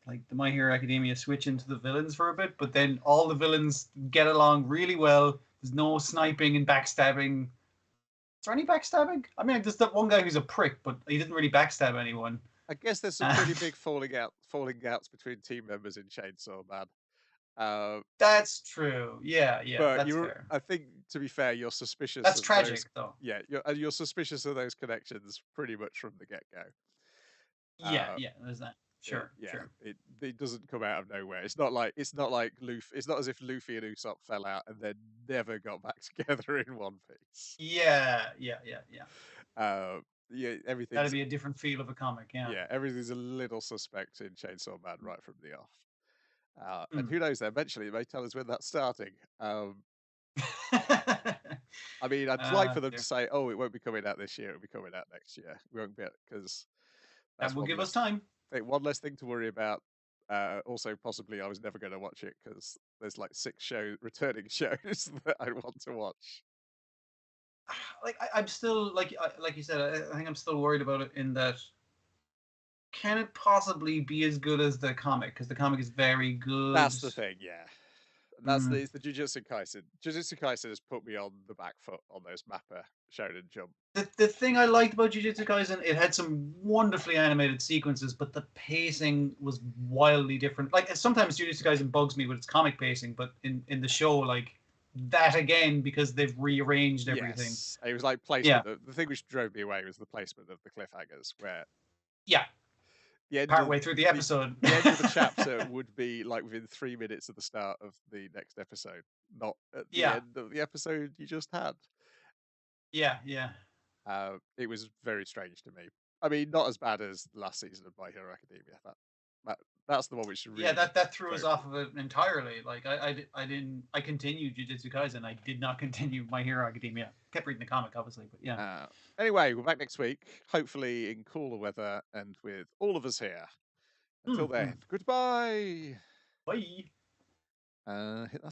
like the My Hero Academia switch into the villains for a bit, but then all the villains get along really well. There's no sniping and backstabbing. Is there any backstabbing? I mean, there's that one guy who's a prick, but he didn't really backstab anyone. I guess there's some Uh, pretty big falling outs between team members in Chainsaw Man. Uh, that's true. Yeah, yeah, but that's fair. I think, to be fair, you're suspicious That's of those. tragic, though. Yeah, you're suspicious of those connections pretty much from the get go. Yeah, yeah, there's that. Sure, Yeah, sure. it doesn't come out of nowhere. It's not like Luffy. It's not as if Luffy and Usopp fell out and then never got back together in One Piece. Yeah, yeah, yeah, yeah. Uh, yeah, That'd be a different feel of a comic. Yeah. everything's a little suspect in Chainsaw Man right from the off. And Hmm. who knows? Eventually, it may tell us when that's starting. I mean, I'd like for them to Dear. say, "Oh, it won't be coming out this year. It'll be coming out next year." We won't be because That that's will one give us less time. one less thing to worry about. Also, possibly, I was never going to watch it because there's like 6 returning shows that I want to watch. Like I'm still like you said. I think I'm still worried about it in that can it possibly be as good as the comic? Because the comic is very good. That's the thing, yeah. Mm. It's the Jujutsu Kaisen. Jujutsu Kaisen has put me on the back foot on those Mappa Shonen Jump. The thing I liked about Jujutsu Kaisen, it had some wonderfully animated sequences, but the pacing was wildly different. Like sometimes Jujutsu Kaisen bugs me with its comic pacing, but in the show, like that again because they've rearranged everything. Yes, it was like Yeah, placement. The thing which drove me away was the placement of the cliffhangers, where yeah. the end of Partway through the episode. the end of the chapter would be like within 3 minutes of the start of the next episode, not at the Yeah, end of the episode you just had. yeah, yeah. It was very strange to me. I mean, not as bad as last season of My Hero Academia. That that's the one which Yeah, really that threw us drove off me. of it entirely. Like I didn't I continued Jujutsu Kaisen. I did not continue My Hero Academia. Kept reading the comic, obviously, but yeah. Uh, anyway, we're back next week, hopefully in cooler weather and with all of us here. Until Mm-hmm. then, goodbye. Bye. Hit that